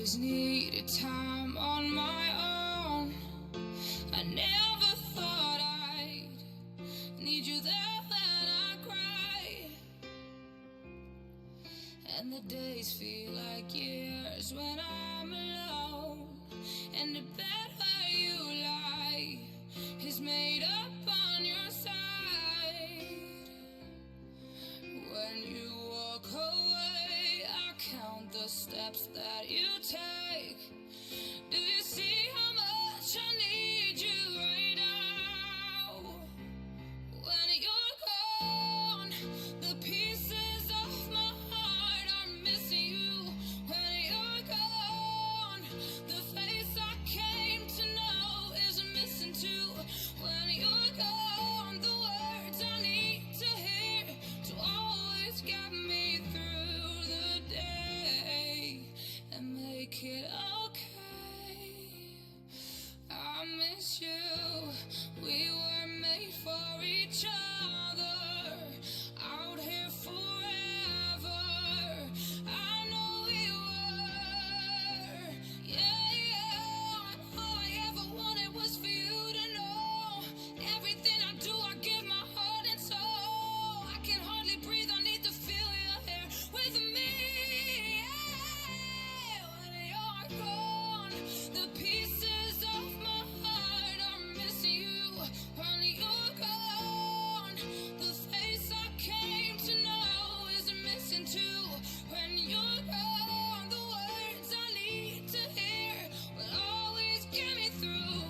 always needed time on my own. I never thought I'd need you there when I cry. And the days feel like years when I'm alone. And the bed where you lie is made up on your side. When you walk away, I count the steps that you take. Do you see how much I need you right now? When you're gone, the pieces of my heart are missing you. When you're gone, the face I came to know is missing too. When you're gone, the words I need to hear to always get me through the day and make it okay. I miss you. We were made for each other. Out here forever. I know we were. Yeah, yeah. And all I ever wanted was for you to know. Everything I do, I give my heart and soul. I can hardly breathe. I need to feel your hair with me. Yeah. When you're gone, the pieces of my heart are missing you. When you're gone, the face I came to know is missing too. When you're gone, the words I need to hear will always get me through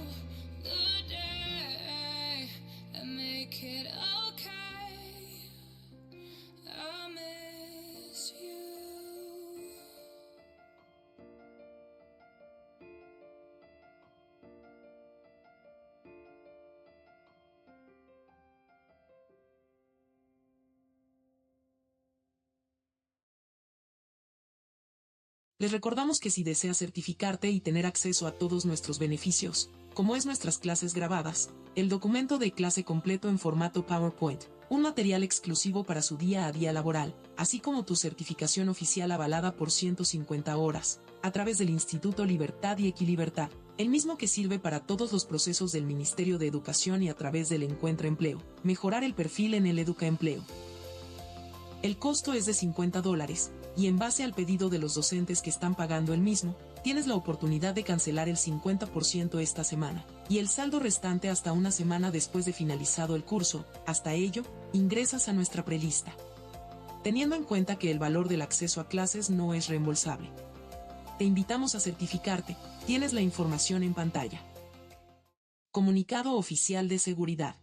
the day and make it okay. I miss you. Les recordamos que si deseas certificarte y tener acceso a todos nuestros beneficios, como es nuestras clases grabadas, el documento de clase completo en formato PowerPoint, un material exclusivo para su día a día laboral, así como tu certificación oficial avalada por 150 horas, a través del Instituto Libertad y Equilibertad, el mismo que sirve para todos los procesos del Ministerio de Educación y a través del Encuentra Empleo, mejorar el perfil en el Educaempleo. El costo es de $50, y en base al pedido de los docentes que están pagando el mismo, tienes la oportunidad de cancelar el 50% esta semana, y el saldo restante hasta una semana después de finalizado el curso. Hasta ello, ingresas a nuestra prelista. Teniendo en cuenta que el valor del acceso a clases no es reembolsable. Te invitamos a certificarte, tienes la información en pantalla. Comunicado oficial de seguridad.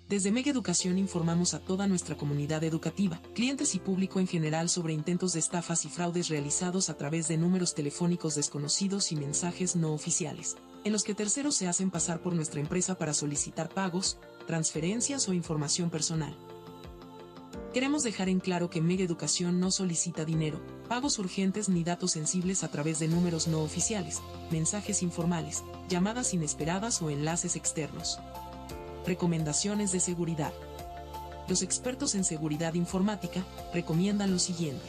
Desde Mega Educación informamos a toda nuestra comunidad educativa, clientes y público en general sobre intentos de estafas y fraudes realizados a través de números telefónicos desconocidos y mensajes no oficiales, en los que terceros se hacen pasar por nuestra empresa para solicitar pagos, transferencias o información personal. Queremos dejar en claro que Mega Educación no solicita dinero, pagos urgentes ni datos sensibles a través de números no oficiales, mensajes informales, llamadas inesperadas o enlaces externos. Recomendaciones de seguridad. Los expertos en seguridad informática recomiendan lo siguiente.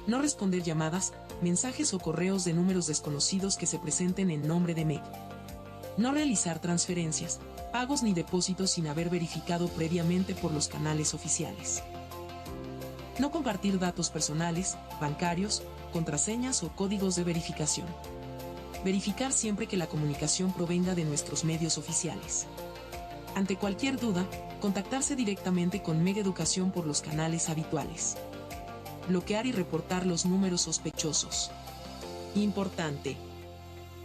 No responder llamadas, mensajes o correos de números desconocidos que se presenten en nombre de MEG. No realizar transferencias, pagos ni depósitos sin haber verificado previamente por los canales oficiales. No compartir datos personales, bancarios, contraseñas o códigos de verificación. Verificar siempre que la comunicación provenga de nuestros medios oficiales. Ante cualquier duda, contactarse directamente con Mega Educación por los canales habituales. Bloquear y reportar los números sospechosos. Importante.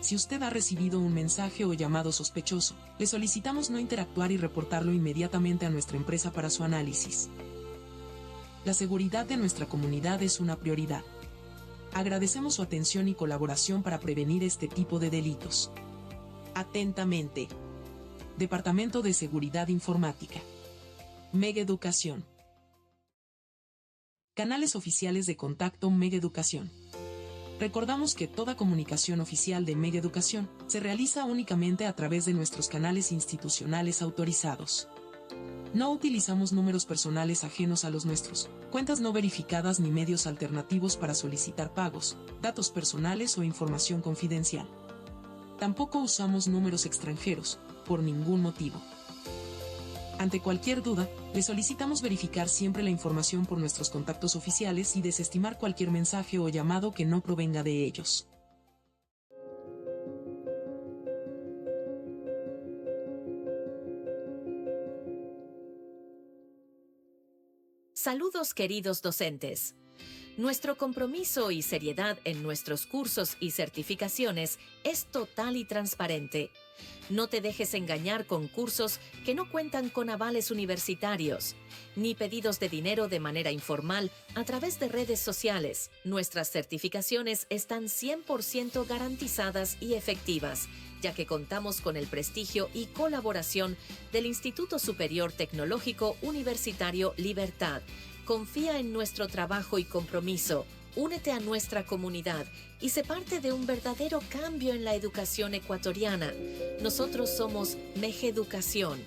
Si usted ha recibido un mensaje o llamado sospechoso, le solicitamos no interactuar y reportarlo inmediatamente a nuestra empresa para su análisis. La seguridad de nuestra comunidad es una prioridad. Agradecemos su atención y colaboración para prevenir este tipo de delitos. Atentamente. Departamento de Seguridad Informática. Mega Educación. Canales oficiales de contacto Mega Educación. Recordamos que toda comunicación oficial de Mega Educación se realiza únicamente a través de nuestros canales institucionales autorizados. No utilizamos números personales ajenos a los nuestros, cuentas no verificadas ni medios alternativos para solicitar pagos, datos personales o información confidencial. Tampoco usamos números extranjeros, por ningún motivo. Ante cualquier duda, le solicitamos verificar siempre la información por nuestros contactos oficiales y desestimar cualquier mensaje o llamado que no provenga de ellos. Saludos, queridos docentes. Nuestro compromiso y seriedad en nuestros cursos y certificaciones es total y transparente. No te dejes engañar con cursos que no cuentan con avales universitarios, ni pedidos de dinero de manera informal a través de redes sociales. Nuestras certificaciones están 100% garantizadas y efectivas, ya que contamos con el prestigio y colaboración del Instituto Superior Tecnológico Universitario Libertad. Confía en nuestro trabajo y compromiso. Únete a nuestra comunidad y sé parte de un verdadero cambio en la educación ecuatoriana. Nosotros somos Mejeducación.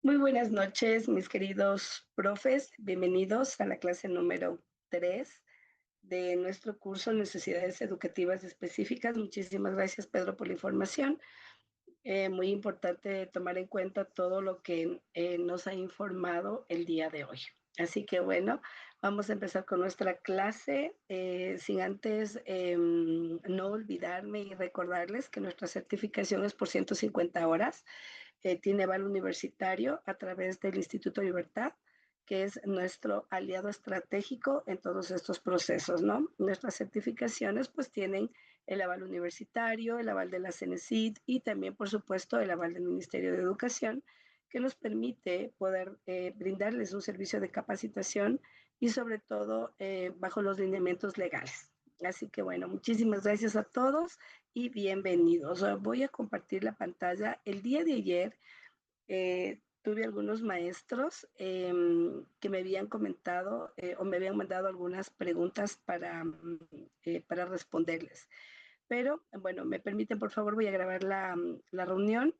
Muy buenas noches, mis queridos profes. Bienvenidos a la clase número 3 de nuestro curso Necesidades Educativas Específicas. Muchísimas gracias, Pedro, por la información. Muy importante tomar en cuenta todo lo que nos ha informado el día de hoy. Así que bueno, vamos a empezar con nuestra clase, sin antes no olvidarme y recordarles que nuestra certificación es por 150 horas. Tiene aval universitario a través del Instituto Libertad, que es nuestro aliado estratégico en todos estos procesos, ¿no? Nuestras certificaciones pues tienen el aval universitario, el aval de la CENESID y también, por supuesto, el aval del Ministerio de Educación, que nos permite poder brindarles un servicio de capacitación y sobre todo bajo los lineamientos legales. Así que bueno, muchísimas gracias a todos y bienvenidos. Voy a compartir la pantalla. El día de ayer tuve algunos maestros que me habían comentado o me habían mandado algunas preguntas para responderles. Pero bueno, me permiten, por favor, voy a grabar la reunión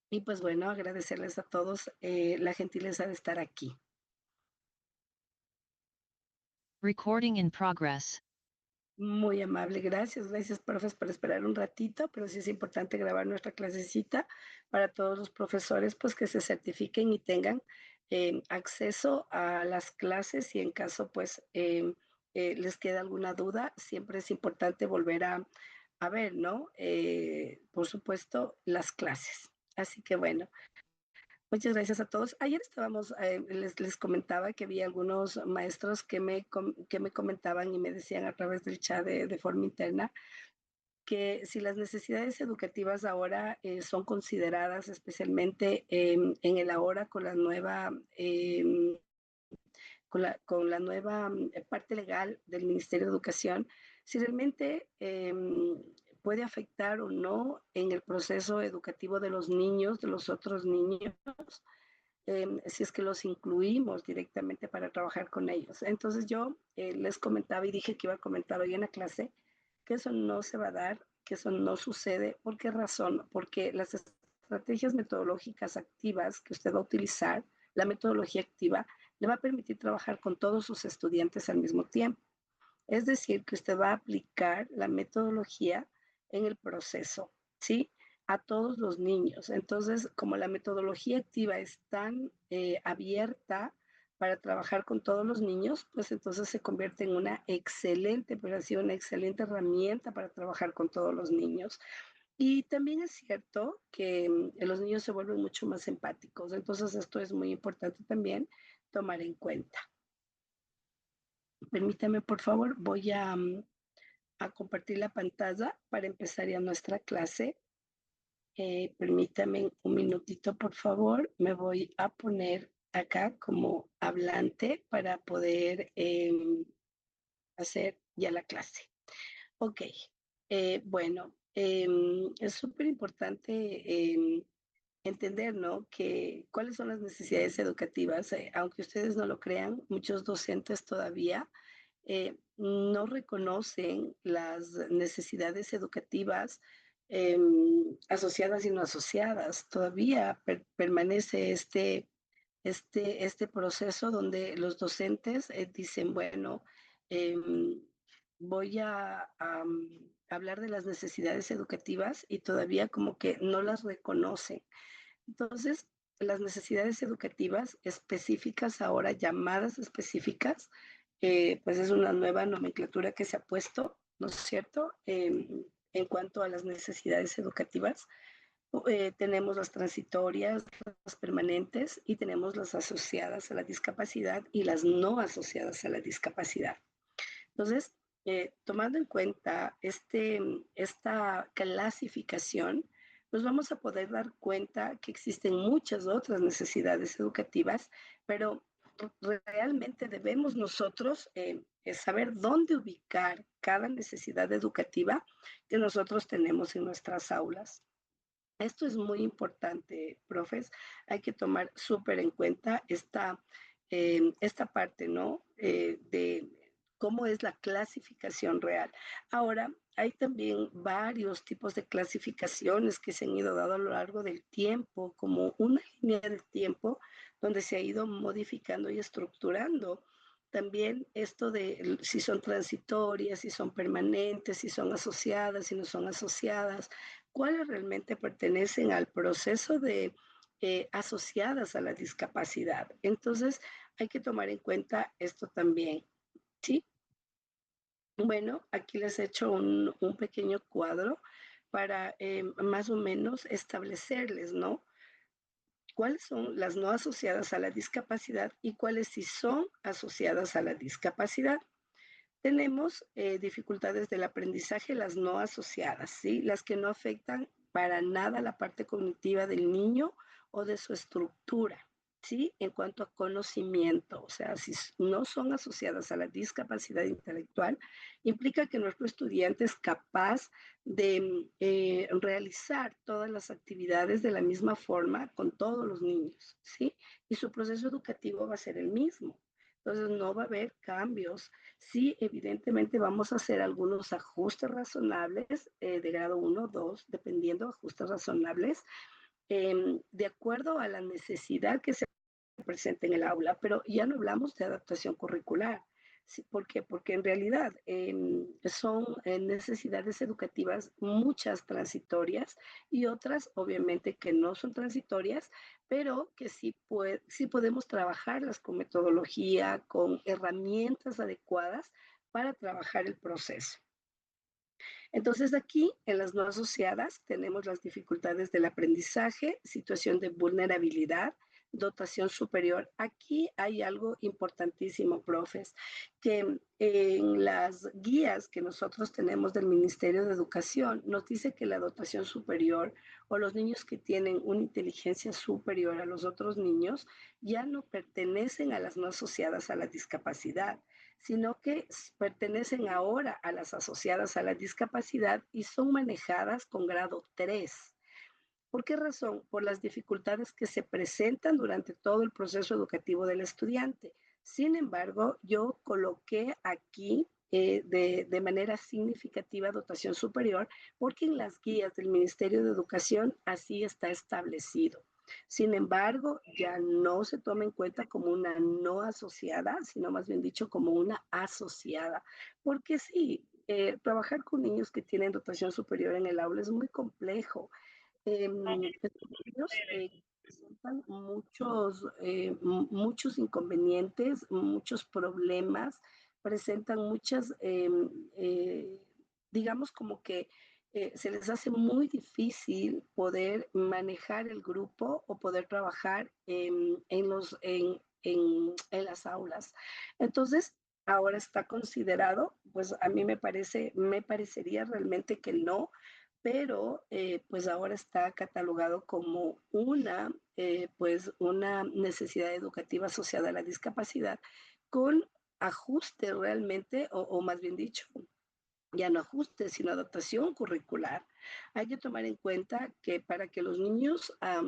y pues bueno, agradecerles a todos la gentileza de estar aquí. Recording in progress. Muy amable, gracias, gracias, profes, por esperar un ratito, pero sí es importante grabar nuestra clasecita para todos los profesores, pues que se certifiquen y tengan acceso a las clases y en caso, pues, les queda alguna duda, siempre es importante volver a ver, ¿no? Por supuesto, las clases. Así que bueno, muchas gracias a todos. Ayer estábamos, les comentaba que había algunos maestros que me comentaban y me decían a través del chat de forma interna que si las necesidades educativas ahora son consideradas especialmente en el ahora con la nueva con la nueva parte legal del Ministerio de Educación, si realmente puede afectar o no en el proceso educativo de los niños, de los otros niños, si es que los incluimos directamente para trabajar con ellos. Entonces yo les comentaba y dije que iba a comentar hoy en la clase que eso no se va a dar, que eso no sucede. ¿Por qué razón? Porque las estrategias metodológicas activas que usted va a utilizar, la metodología activa, le va a permitir trabajar con todos sus estudiantes al mismo tiempo. Es decir, que usted va a aplicar la metodología en el proceso, ¿sí? A todos los niños. Entonces, como la metodología activa es tan abierta para trabajar con todos los niños, pues entonces se convierte en una excelente, pero ha sido una excelente herramienta para trabajar con todos los niños. Y también es cierto que los niños se vuelven mucho más empáticos. Entonces, esto es muy importante también tomar en cuenta. Permítame, por favor, voy a compartir la pantalla para empezar ya nuestra clase. Permítame un minutito, por favor. Me voy a poner acá como hablante para poder hacer ya la clase. Ok, bueno, es súper importante entender, ¿no? Que cuáles son las necesidades educativas. Aunque ustedes no lo crean, muchos docentes todavía no reconocen las necesidades educativas asociadas y no asociadas. Todavía permanece este proceso donde los docentes dicen, bueno, voy hablar de las necesidades educativas y todavía como que no las reconocen. Entonces, las necesidades educativas específicas, ahora llamadas específicas, pues es una nueva nomenclatura que se ha puesto, ¿no es cierto? En cuanto a las necesidades educativas, tenemos las transitorias, las permanentes y tenemos las asociadas a la discapacidad y las no asociadas a la discapacidad. Entonces, tomando en cuenta esta clasificación, nos vamos a poder dar cuenta que existen muchas otras necesidades educativas, pero realmente debemos nosotros saber dónde ubicar cada necesidad educativa que nosotros tenemos en nuestras aulas. Esto es muy importante, profes. Hay que tomar súper en cuenta esta parte, ¿no? De cómo es la clasificación real. Ahora, hay también varios tipos de clasificaciones que se han ido dando a lo largo del tiempo, como una línea del tiempo donde se ha ido modificando y estructurando. También esto de si son transitorias, si son permanentes, si son asociadas, si no son asociadas, cuáles realmente pertenecen al proceso de asociadas a la discapacidad. Entonces, hay que tomar en cuenta esto también, ¿sí? Bueno, aquí les he hecho un pequeño cuadro para más o menos establecerles, ¿no? ¿Cuáles son las no asociadas a la discapacidad y cuáles sí son asociadas a la discapacidad? Tenemos dificultades del aprendizaje, las no asociadas, ¿sí? Las que no afectan para nada la parte cognitiva del niño o de su estructura, ¿sí? En cuanto a conocimiento, o sea, si no son asociadas a la discapacidad intelectual, implica que nuestro estudiante es capaz de realizar todas las actividades de la misma forma con todos los niños, ¿sí? Y su proceso educativo va a ser el mismo. Entonces, no va a haber cambios. Sí, evidentemente vamos a hacer algunos ajustes razonables de grado 1 o 2, dependiendo de ajustes razonables, de acuerdo a la necesidad que se presente en el aula, pero ya no hablamos de adaptación curricular. Sí, ¿por qué? Porque en realidad son necesidades educativas, muchas transitorias y otras obviamente que no son transitorias, pero que sí podemos trabajarlas con metodología, con herramientas adecuadas para trabajar el proceso. Entonces aquí en las no asociadas tenemos las dificultades del aprendizaje, situación de vulnerabilidad, dotación superior. Aquí hay algo importantísimo, profes, que en las guías que nosotros tenemos del Ministerio de Educación nos dice que la dotación superior o los niños que tienen una inteligencia superior a los otros niños ya no pertenecen a las no asociadas a la discapacidad, sino que pertenecen ahora a las asociadas a la discapacidad y son manejadas con grado 3. ¿Por qué razón? Por las dificultades que se presentan durante todo el proceso educativo del estudiante. Sin embargo, yo coloqué aquí de manera significativa dotación superior porque en las guías del Ministerio de Educación así está establecido. Sin embargo, ya no se toma en cuenta como una no asociada, sino más bien dicho como una asociada, porque sí, trabajar con niños que tienen dotación superior en el aula es muy complejo. Estos niños presentan muchos inconvenientes, muchos problemas, presentan digamos como que se les hace muy difícil poder manejar el grupo o poder trabajar en las aulas. Entonces, ahora está considerado, pues a mí me parecería realmente que no, pero pues ahora está catalogado como pues una necesidad educativa asociada a la discapacidad con ajuste realmente, o más bien dicho, ya no ajuste, sino adaptación curricular. Hay que tomar en cuenta que para que los niños, a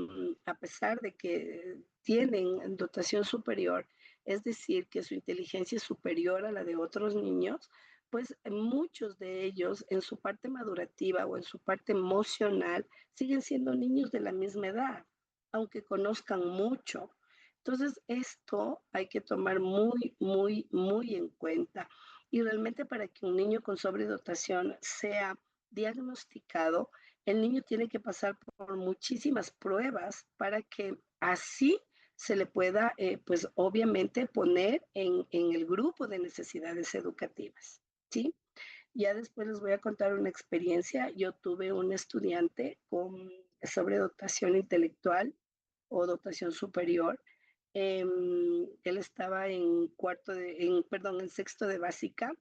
pesar de que tienen dotación superior, es decir, que su inteligencia es superior a la de otros niños, pues muchos de ellos en su parte madurativa o en su parte emocional siguen siendo niños de la misma edad, aunque conozcan mucho. Entonces, esto hay que tomar muy, muy, muy en cuenta. Y realmente para que un niño con sobredotación sea diagnosticado, el niño tiene que pasar por muchísimas pruebas para que así se le pueda, pues obviamente, poner en el grupo de necesidades educativas, ¿sí? Ya después les voy a contar una experiencia. Yo tuve un estudiante con sobredotación intelectual o dotación superior. Él estaba en sexto de básica.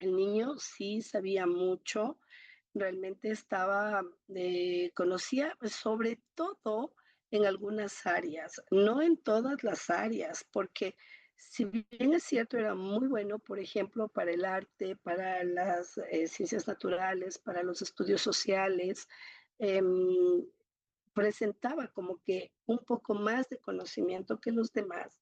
El niño sí sabía mucho, realmente conocía sobre todo en algunas áreas, no en todas las áreas, porque si bien es cierto, era muy bueno, por ejemplo, para el arte, para las ciencias naturales, para los estudios sociales, em, presentaba como que un poco más de conocimiento que los demás,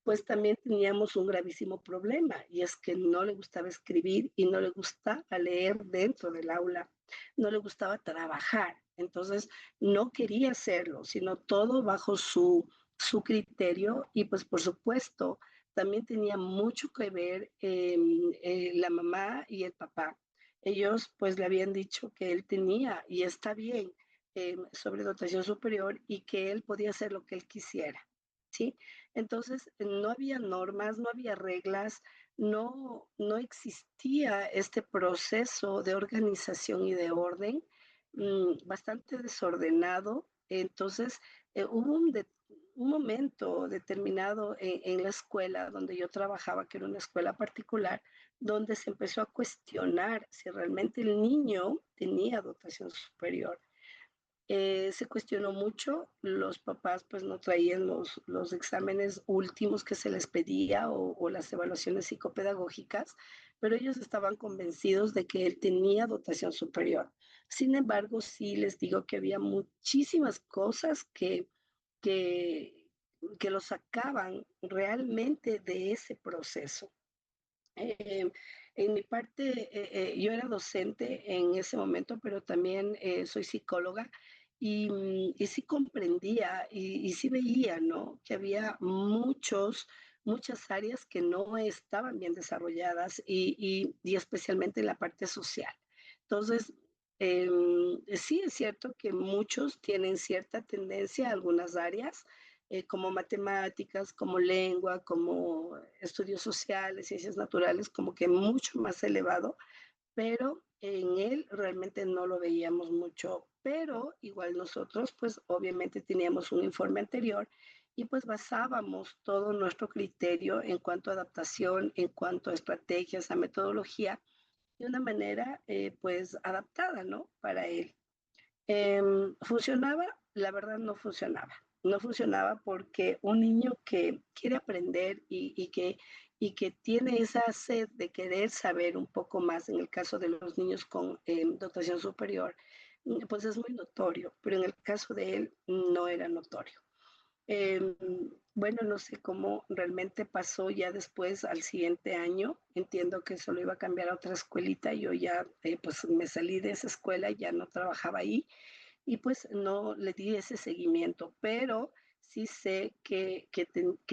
pues también teníamos un gravísimo problema, y es que no le gustaba escribir y no le gustaba leer dentro del aula, no le gustaba trabajar, entonces no quería hacerlo, sino todo bajo su criterio, y pues por supuesto también tenía mucho que ver la mamá y el papá. Ellos pues le habían dicho que él tenía, y está bien, sobredotación superior, y que él podía hacer lo que él quisiera, ¿sí? Entonces, no había normas, no había reglas, no existía este proceso de organización y de orden, bastante desordenado. Entonces, hubo un momento determinado en la escuela donde yo trabajaba, que era una escuela particular, donde se empezó a cuestionar si realmente el niño tenía dotación superior. Se cuestionó mucho, los papás pues no traían los exámenes últimos que se les pedía o las evaluaciones psicopedagógicas, pero ellos estaban convencidos de que él tenía dotación superior. Sin embargo, sí les digo que había muchísimas cosas que, que lo sacaban realmente de ese proceso. Eh, en mi parte, yo era docente en ese momento, pero también soy psicóloga, y sí comprendía y sí veía, ¿no? Que había muchas áreas que no estaban bien desarrolladas, y especialmente en la parte social. Entonces, sí es cierto que muchos tienen cierta tendencia a algunas áreas, como matemáticas, como lengua, como estudios sociales, ciencias naturales, como que mucho más elevado, pero en él realmente no lo veíamos mucho. Pero igual nosotros, pues obviamente teníamos un informe anterior, y pues basábamos todo nuestro criterio en cuanto a adaptación, en cuanto a estrategias, a metodología, de una manera pues adaptada, ¿no? Para él. ¿Funcionaba? La verdad no funcionaba. No funcionaba porque un niño que quiere aprender y que tiene esa sed de querer saber un poco más, en el caso de los niños con dotación superior, pues es muy notorio, pero en el caso de él no era notorio. Eh, bueno, no sé cómo realmente pasó ya después al siguiente año. Entiendo que solo iba a cambiar a otra escuelita. Yo ya pues me salí de esa escuela, ya no trabajaba ahí, y pues no le di ese seguimiento, pero sí sé que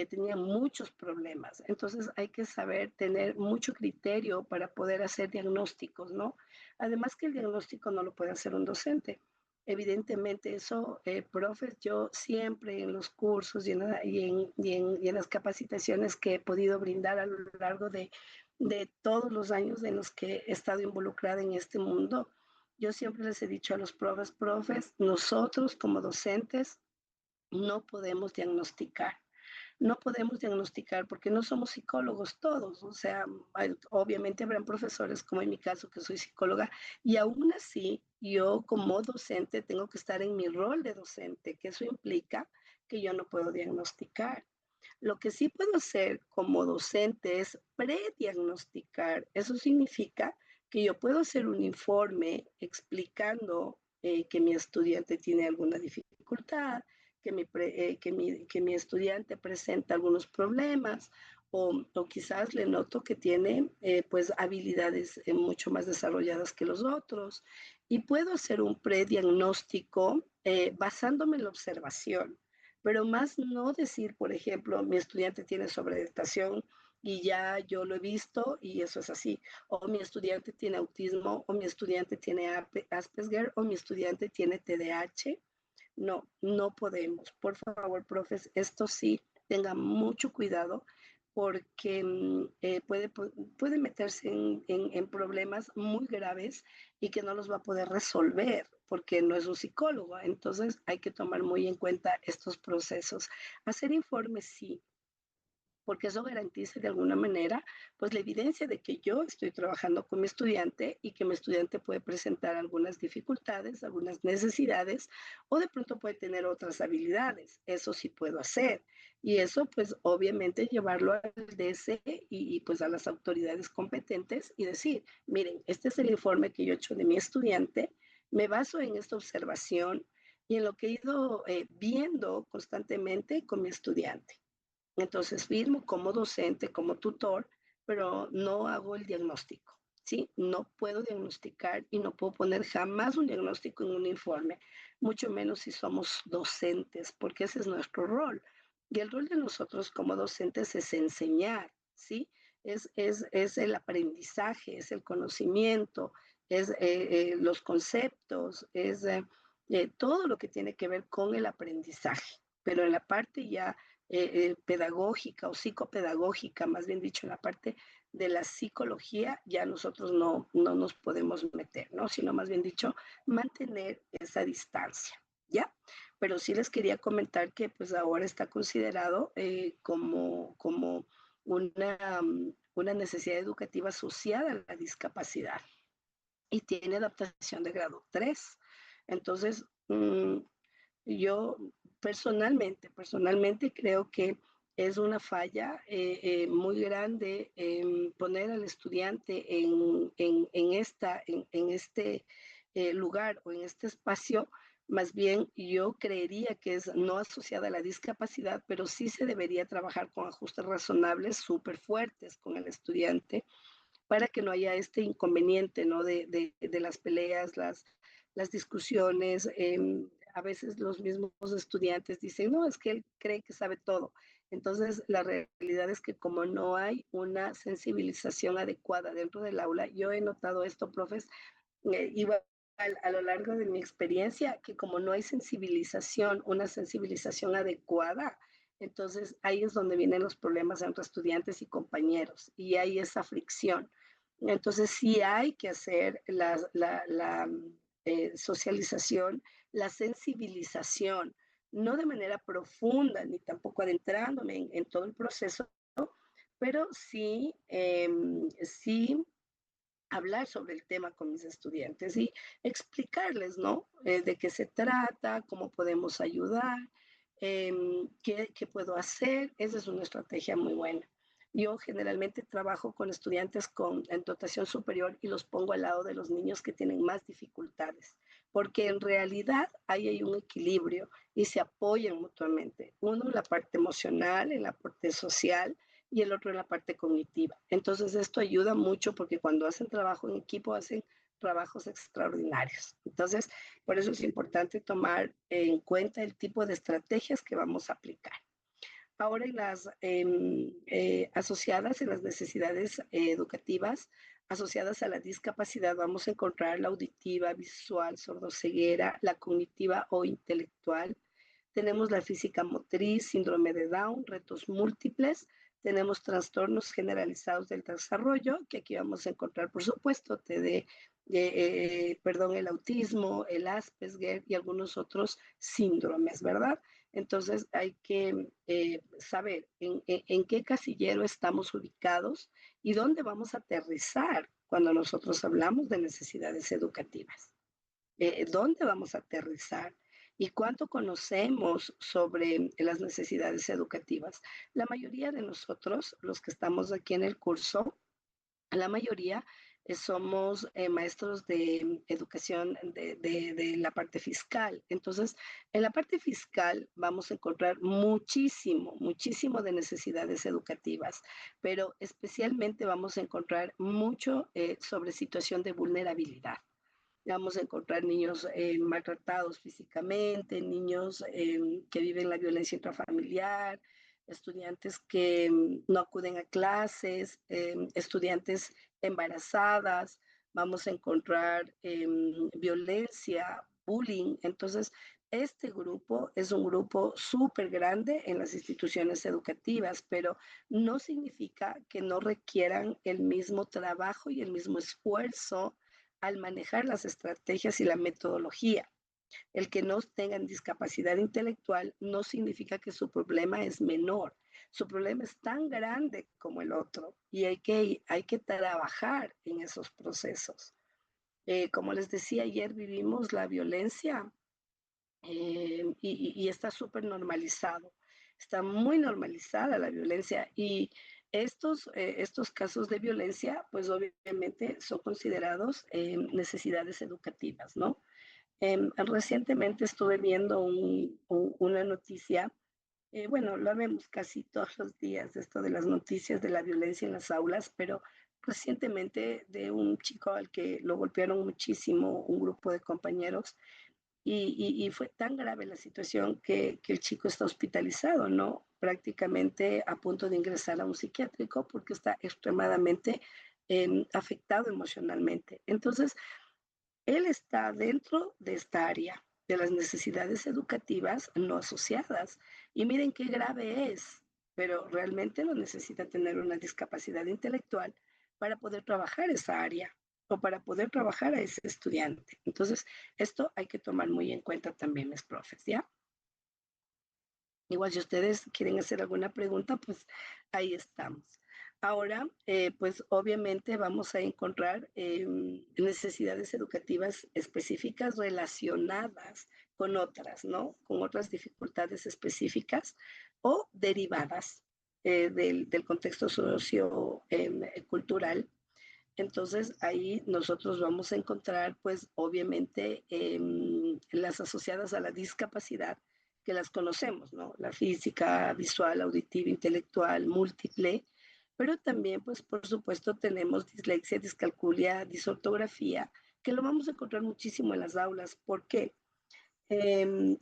tenía muchos problemas. Entonces hay que saber tener mucho criterio para poder hacer diagnósticos, ¿no? Además que el diagnóstico no lo puede hacer un docente. Evidentemente eso, profes, yo siempre en los cursos y en las capacitaciones que he podido brindar a lo largo de todos los años en los que he estado involucrada en este mundo, yo siempre les he dicho a los profes, nosotros como docentes no podemos diagnosticar. No podemos diagnosticar porque no somos psicólogos todos. O sea, obviamente habrán profesores, como en mi caso, que soy psicóloga, y aún así yo como docente tengo que estar en mi rol de docente, que eso implica que yo no puedo diagnosticar. Lo que sí puedo hacer como docente es prediagnosticar. Eso significa que yo puedo hacer un informe explicando que mi estudiante tiene alguna dificultad, que mi estudiante presenta algunos problemas, o quizás le noto que tiene pues habilidades mucho más desarrolladas que los otros, y puedo hacer un prediagnóstico basándome en la observación, pero más no decir, por ejemplo, mi estudiante tiene sobredotación y ya yo lo he visto y eso es así. O mi estudiante tiene autismo, o mi estudiante tiene Asperger, o mi estudiante tiene TDAH. No, no podemos. Por favor, profes, esto sí, tengan mucho cuidado porque puede meterse en problemas muy graves y que no los va a poder resolver porque no es un psicólogo. Entonces hay que tomar muy en cuenta estos procesos. Hacer informes sí, porque eso garantiza de alguna manera pues la evidencia de que yo estoy trabajando con mi estudiante y que mi estudiante puede presentar algunas dificultades, algunas necesidades o de pronto puede tener otras habilidades. Eso sí puedo hacer. Y eso pues obviamente llevarlo al DC y pues a las autoridades competentes y decir, miren, este es el informe que yo he hecho de mi estudiante, me baso en esta observación y en lo que he ido viendo constantemente con mi estudiante. Entonces firmo como docente, como tutor, pero no hago el diagnóstico, ¿sí? No puedo diagnosticar y no puedo poner jamás un diagnóstico en un informe, mucho menos si somos docentes, porque ese es nuestro rol. Y el rol de nosotros como docentes es enseñar, ¿sí? Es el aprendizaje, es el conocimiento, es los conceptos, es todo lo que tiene que ver con el aprendizaje. Pero en la parte ya pedagógica o psicopedagógica, más bien dicho, en la parte de la psicología, ya nosotros no nos podemos meter, ¿no? Sino más bien dicho, mantener esa distancia, ¿ya? Pero sí les quería comentar que pues ahora está considerado como una necesidad educativa asociada a la discapacidad y tiene adaptación de grado 3. Entonces, yo personalmente creo que es una falla muy grande poner al estudiante en este lugar o en este espacio. Más bien, yo creería que es no asociada a la discapacidad, pero sí se debería trabajar con ajustes razonables súper fuertes con el estudiante para que no haya este inconveniente, ¿no? De las peleas, las discusiones. A veces los mismos estudiantes dicen, no, es que él cree que sabe todo. Entonces, la realidad es que como no hay una sensibilización adecuada dentro del aula, yo he notado esto, profes, igual a lo largo de mi experiencia, que como no hay sensibilización, una sensibilización adecuada, entonces ahí es donde vienen los problemas entre estudiantes y compañeros y hay esa fricción. Entonces sí hay que hacer la socialización, la sensibilización, no de manera profunda ni tampoco adentrándome en todo el proceso, pero sí, sí hablar sobre el tema con mis estudiantes y explicarles, ¿no? De qué se trata, cómo podemos ayudar, qué puedo hacer. Esa es una estrategia muy buena. Yo generalmente trabajo con estudiantes en dotación superior y los pongo al lado de los niños que tienen más dificultades, porque en realidad ahí hay un equilibrio y se apoyan mutuamente. Uno en la parte emocional, en la parte social, y el otro en la parte cognitiva. Entonces esto ayuda mucho porque cuando hacen trabajo en equipo hacen trabajos extraordinarios. Entonces, por eso es importante tomar en cuenta el tipo de estrategias que vamos a aplicar. Ahora en las asociadas en las necesidades educativas, asociadas a la discapacidad, vamos a encontrar la auditiva, visual, sordoceguera, la cognitiva o intelectual. Tenemos la física motriz, síndrome de Down, retos múltiples. Tenemos trastornos generalizados del desarrollo, que aquí vamos a encontrar, por supuesto, el autismo, el Asperger y algunos otros síndromes, ¿verdad? Entonces hay que saber en qué casillero estamos ubicados y dónde vamos a aterrizar cuando nosotros hablamos de necesidades educativas. ¿Dónde vamos a aterrizar? ¿Y cuánto conocemos sobre las necesidades educativas? La mayoría de nosotros, los que estamos aquí en el curso, la mayoría somos maestros de educación de la parte fiscal. Entonces, en la parte fiscal vamos a encontrar muchísimo de necesidades educativas, pero especialmente vamos a encontrar mucho sobre situación de vulnerabilidad. Vamos a encontrar niños maltratados físicamente, niños que viven la violencia intrafamiliar, estudiantes que no acuden a clases, estudiantes embarazadas, vamos a encontrar violencia, bullying. Entonces, este grupo es un grupo súper grande en las instituciones educativas, pero no significa que no requieran el mismo trabajo y el mismo esfuerzo al manejar las estrategias y la metodología. El que no tengan discapacidad intelectual no significa que su problema es menor. Su problema es tan grande como el otro y hay que trabajar en esos procesos. Como les decía ayer, vivimos la violencia y está súper normalizado. Está muy normalizada la violencia y estos casos de violencia, pues obviamente son considerados necesidades educativas, ¿no? Recientemente estuve viendo una noticia, bueno, lo vemos casi todos los días, esto de las noticias de la violencia en las aulas, pero recientemente de un chico al que lo golpearon muchísimo un grupo de compañeros y fue tan grave la situación que el chico está hospitalizado, ¿no? Prácticamente a punto de ingresar a un psiquiátrico porque está extremadamente afectado emocionalmente. Entonces, él está dentro de esta área de las necesidades educativas no asociadas. Y miren qué grave es, pero realmente no necesita tener una discapacidad intelectual para poder trabajar esa área o para poder trabajar a ese estudiante. Entonces, esto hay que tomar muy en cuenta también, mis profes, ¿ya? Igual si ustedes quieren hacer alguna pregunta, pues ahí estamos. Ahora, pues obviamente vamos a encontrar necesidades educativas específicas relacionadas con otras, ¿no? Con otras dificultades específicas o derivadas del contexto socio-cultural. Entonces ahí nosotros vamos a encontrar, pues obviamente, las asociadas a la discapacidad, que las conocemos, ¿no? La física, visual, auditiva, intelectual, múltiple, pero también, pues por supuesto, tenemos dislexia, discalculia, disortografía, que lo vamos a encontrar muchísimo en las aulas. ¿Por qué?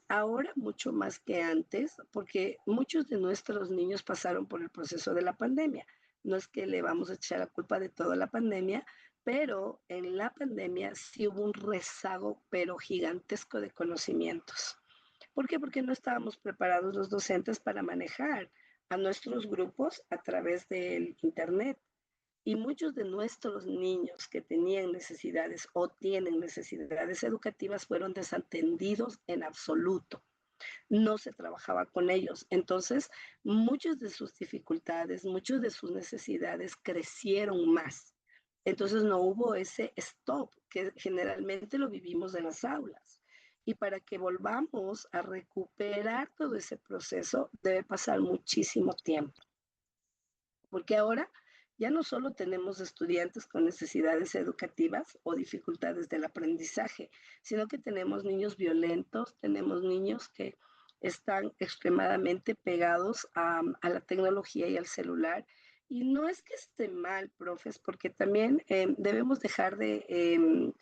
Ahora mucho más que antes, porque muchos de nuestros niños pasaron por el proceso de la pandemia. No es que le vamos a echar la culpa de toda la pandemia, pero en la pandemia sí hubo un rezago, pero gigantesco de conocimientos. ¿Por qué? Porque no estábamos preparados los docentes para manejar a nuestros grupos a través del Internet. Y muchos de nuestros niños que tenían necesidades o tienen necesidades educativas fueron desatendidos en absoluto. No se trabajaba con ellos. Entonces, muchas de sus dificultades, muchas de sus necesidades crecieron más. Entonces, no hubo ese stop que generalmente lo vivimos en las aulas. Y para que volvamos a recuperar todo ese proceso, debe pasar muchísimo tiempo. Porque ahora ya no solo tenemos estudiantes con necesidades educativas o dificultades del aprendizaje, sino que tenemos niños violentos, tenemos niños que están extremadamente pegados a la tecnología y al celular. Y no es que esté mal, profes, porque también debemos dejar de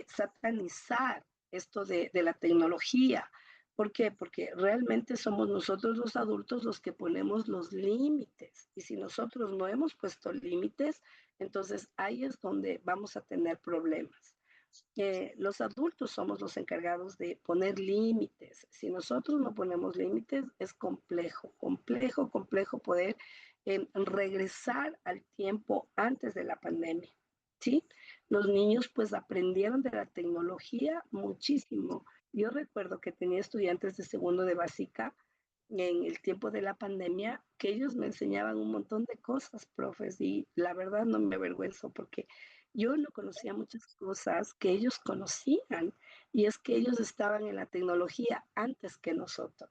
satanizar esto de la tecnología. ¿Por qué? Porque realmente somos nosotros los adultos los que ponemos los límites. Y si nosotros no hemos puesto límites, entonces ahí es donde vamos a tener problemas. Los adultos somos los encargados de poner límites. Si nosotros no ponemos límites, es complejo, complejo, complejo poder regresar al tiempo antes de la pandemia. ¿Sí? Los niños pues aprendieron de la tecnología muchísimo. Yo recuerdo que tenía estudiantes de segundo de básica en el tiempo de la pandemia que ellos me enseñaban un montón de cosas, profes, y la verdad no me avergüenzo porque yo no conocía muchas cosas que ellos conocían y es que ellos estaban en la tecnología antes que nosotros.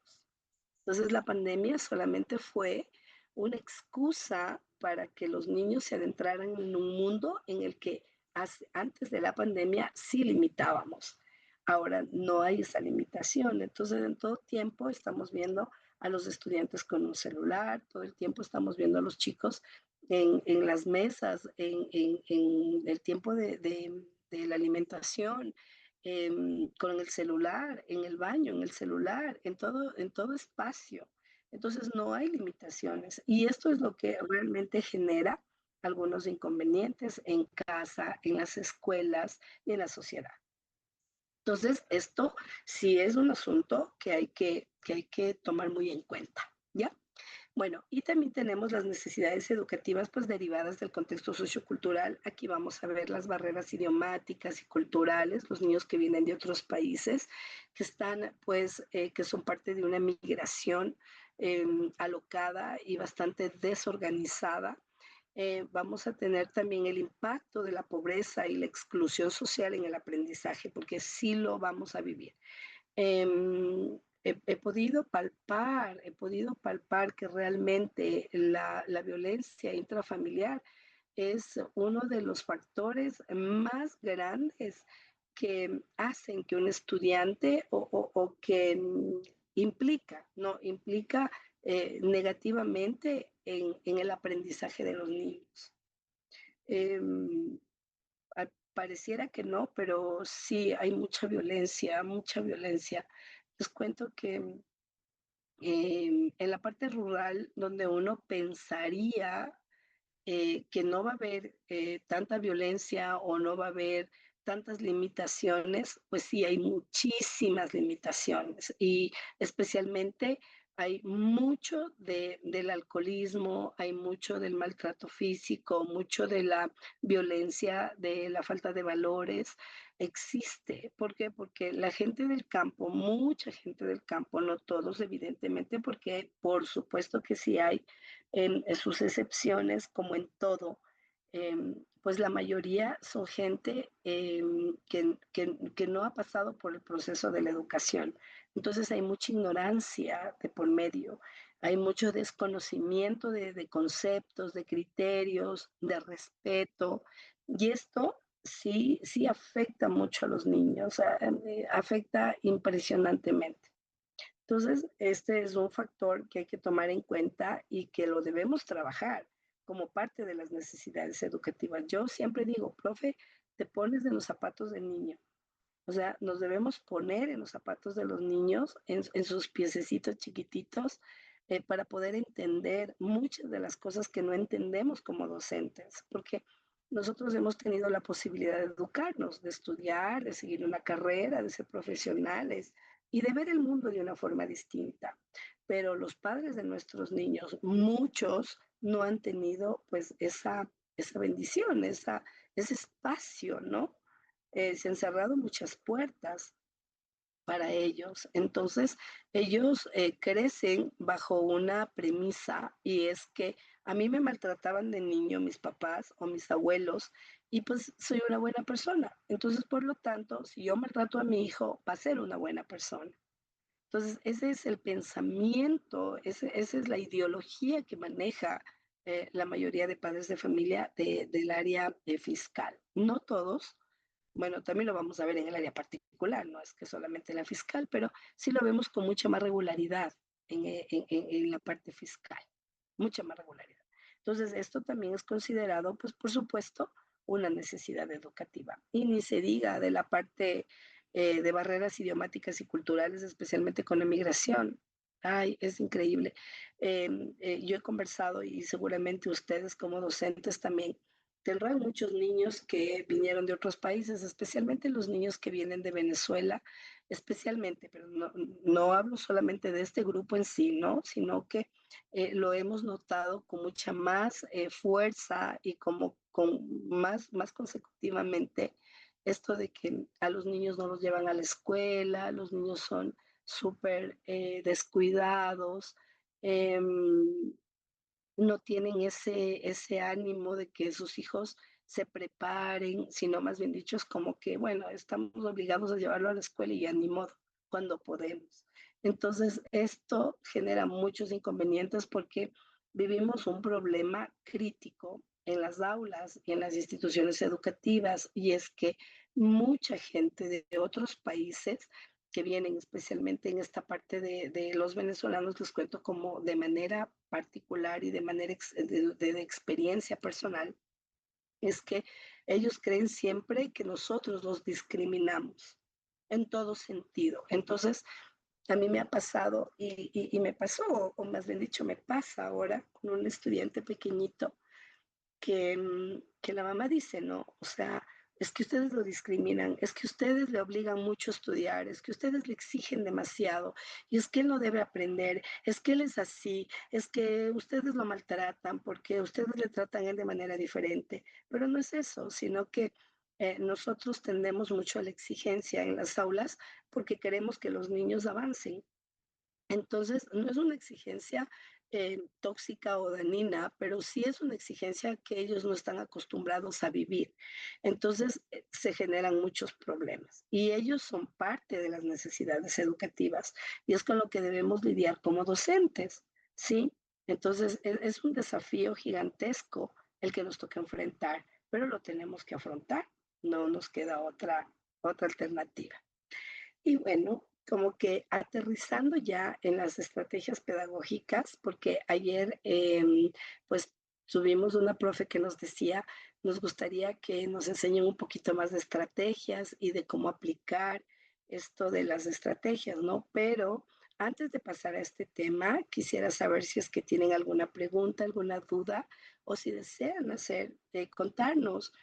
Entonces la pandemia solamente fue una excusa para que los niños se adentraran en un mundo en el que antes de la pandemia sí limitábamos. Ahora no hay esa limitación. Entonces en todo tiempo estamos viendo a los estudiantes con un celular, todo el tiempo estamos viendo a los chicos en las mesas, en el tiempo de la alimentación, con el celular, en el baño, en el celular, en todo espacio. Entonces no hay limitaciones y esto es lo que realmente genera algunos inconvenientes en casa, en las escuelas y en la sociedad. Entonces, esto sí es un asunto que hay que tomar muy en cuenta, ¿ya? Bueno, y también tenemos las necesidades educativas pues derivadas del contexto sociocultural. Aquí vamos a ver las barreras idiomáticas y culturales, los niños que vienen de otros países, que están pues, que son parte de una migración alocada y bastante desorganizada. Vamos a tener también el impacto de la pobreza y la exclusión social en el aprendizaje, porque sí lo vamos a vivir. He podido palpar que realmente la violencia intrafamiliar es uno de los factores más grandes que hacen que un estudiante o que implica, ¿no? Implica negativamente en el aprendizaje de los niños. Eh, Pareciera que no, pero sí hay mucha violencia, mucha violencia. Les cuento que en la parte rural, donde uno pensaría que no va a haber tanta violencia o no va a haber tantas limitaciones, pues sí hay muchísimas limitaciones y especialmente hay mucho del alcoholismo, hay mucho del maltrato físico, mucho de la violencia, de la falta de valores. Existe. ¿Por qué? Porque la gente del campo, mucha gente del campo, no todos evidentemente, porque por supuesto que sí hay sus excepciones, como en todo, pues la mayoría son gente que no ha pasado por el proceso de la educación. Entonces hay mucha ignorancia de por medio, hay mucho desconocimiento de conceptos, de criterios, de respeto, y esto sí afecta mucho a los niños, afecta impresionantemente. Entonces, este es un factor que hay que tomar en cuenta y que lo debemos trabajar como parte de las necesidades educativas. Yo siempre digo, profe, te pones en los zapatos del niño. O sea, nos debemos poner en los zapatos de los niños, en sus piececitos chiquititos, para poder entender muchas de las cosas que no entendemos como docentes, porque nosotros hemos tenido la posibilidad de educarnos, de estudiar, de seguir una carrera, de ser profesionales y de ver el mundo de una forma distinta. Pero los padres de nuestros niños, muchos no han tenido pues esa bendición, ese espacio, ¿no? Se han cerrado muchas puertas para ellos. Entonces, ellos crecen bajo una premisa y es que a mí me maltrataban de niño mis papás o mis abuelos y pues soy una buena persona. Entonces, por lo tanto, si yo maltrato a mi hijo, va a ser una buena persona. Entonces, ese es el pensamiento, esa es la ideología que maneja la mayoría de padres de familia del área fiscal. No todos, bueno, también lo vamos a ver en el área particular, no es que solamente en la fiscal, pero sí lo vemos con mucha más regularidad en la parte fiscal, mucha más regularidad. Entonces, esto también es considerado, pues por supuesto, una necesidad educativa. Y ni se diga de la parte de barreras idiomáticas y culturales, especialmente con la migración. Ay, es increíble. Yo he conversado y seguramente ustedes como docentes también tendrán muchos niños que vinieron de otros países, especialmente los niños que vienen de Venezuela, especialmente, pero no hablo solamente de este grupo en sí, ¿no? Sino que lo hemos notado con mucha más fuerza y como con más consecutivamente esto de que a los niños no los llevan a la escuela, los niños son súper descuidados, eh, no tienen ese ánimo de que sus hijos se preparen, sino más bien dicho es como que, bueno, estamos obligados a llevarlo a la escuela y ya ni modo, cuando podemos. Entonces, esto genera muchos inconvenientes porque vivimos un problema crítico en las aulas y en las instituciones educativas, y es que mucha gente de otros países que vienen especialmente en esta parte de los venezolanos, les cuento como de manera particular y de manera de experiencia personal, es que ellos creen siempre que nosotros los discriminamos en todo sentido. Entonces, A mí me ha pasado y me pasó, o más bien dicho, me pasa ahora con un estudiante pequeñito que la mamá dice, ¿no? O sea, es que ustedes lo discriminan, es que ustedes le obligan mucho a estudiar, es que ustedes le exigen demasiado, y es que él no debe aprender, es que él es así, es que ustedes lo maltratan porque ustedes le tratan a él de manera diferente. Pero no es eso, sino que nosotros tendemos mucho a la exigencia en las aulas porque queremos que los niños avancen. Entonces, no es una exigencia tóxica o dañina, pero sí es una exigencia que ellos no están acostumbrados a vivir. Entonces, se generan muchos problemas y ellos son parte de las necesidades educativas y es con lo que debemos lidiar como docentes, ¿sí? Entonces, es un desafío gigantesco el que nos toca enfrentar, pero lo tenemos que afrontar, no nos queda otra alternativa. Y bueno, como que aterrizando ya en las estrategias pedagógicas, porque ayer pues tuvimos una profe que nos decía, nos gustaría que nos enseñen un poquito más de estrategias y de cómo aplicar esto de las estrategias, ¿no? Pero antes de pasar a este tema, quisiera saber si es que tienen alguna pregunta, alguna duda o si desean contarnos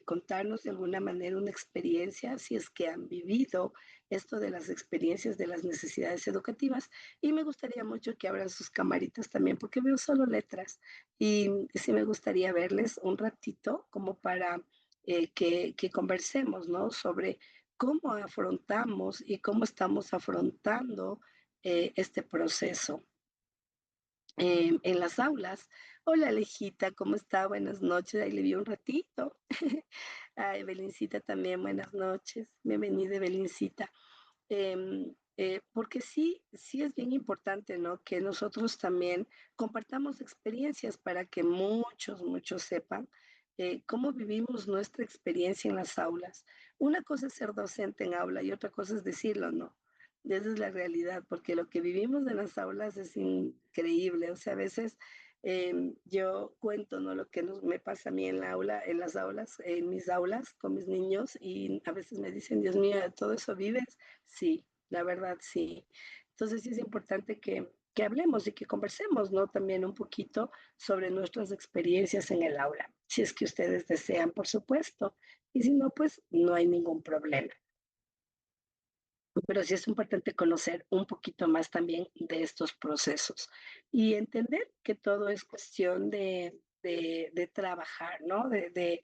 contarnos de alguna manera una experiencia, si es que han vivido esto de las experiencias de las necesidades educativas. Y me gustaría mucho que abran sus camaritas también, porque veo solo letras. Y sí me gustaría verles un ratito como para que conversemos, ¿no? Sobre cómo afrontamos y cómo estamos afrontando este proceso en las aulas. Hola Alejita, ¿cómo está? Buenas noches, ahí le vi un ratito. A Evelincita también, buenas noches. Bienvenida Evelincita. Porque sí, sí es bien importante, ¿no? Que nosotros también compartamos experiencias para que muchos sepan cómo vivimos nuestra experiencia en las aulas. Una cosa es ser docente en aula y otra cosa es decirlo, ¿no? Esa es la realidad, porque lo que vivimos en las aulas es increíble. O sea, a veces yo cuento, ¿no? Lo que me pasa a mí en la aula, en las aulas, en mis aulas con mis niños y a veces me dicen, Dios mío, ¿todo eso vives? Sí, la verdad, sí. Entonces sí es importante que hablemos y que conversemos, ¿no? También un poquito sobre nuestras experiencias en el aula, si es que ustedes desean, por supuesto. Y si no, pues no hay ningún problema. Pero sí es importante conocer un poquito más también de estos procesos y entender que todo es cuestión de trabajar, ¿no? De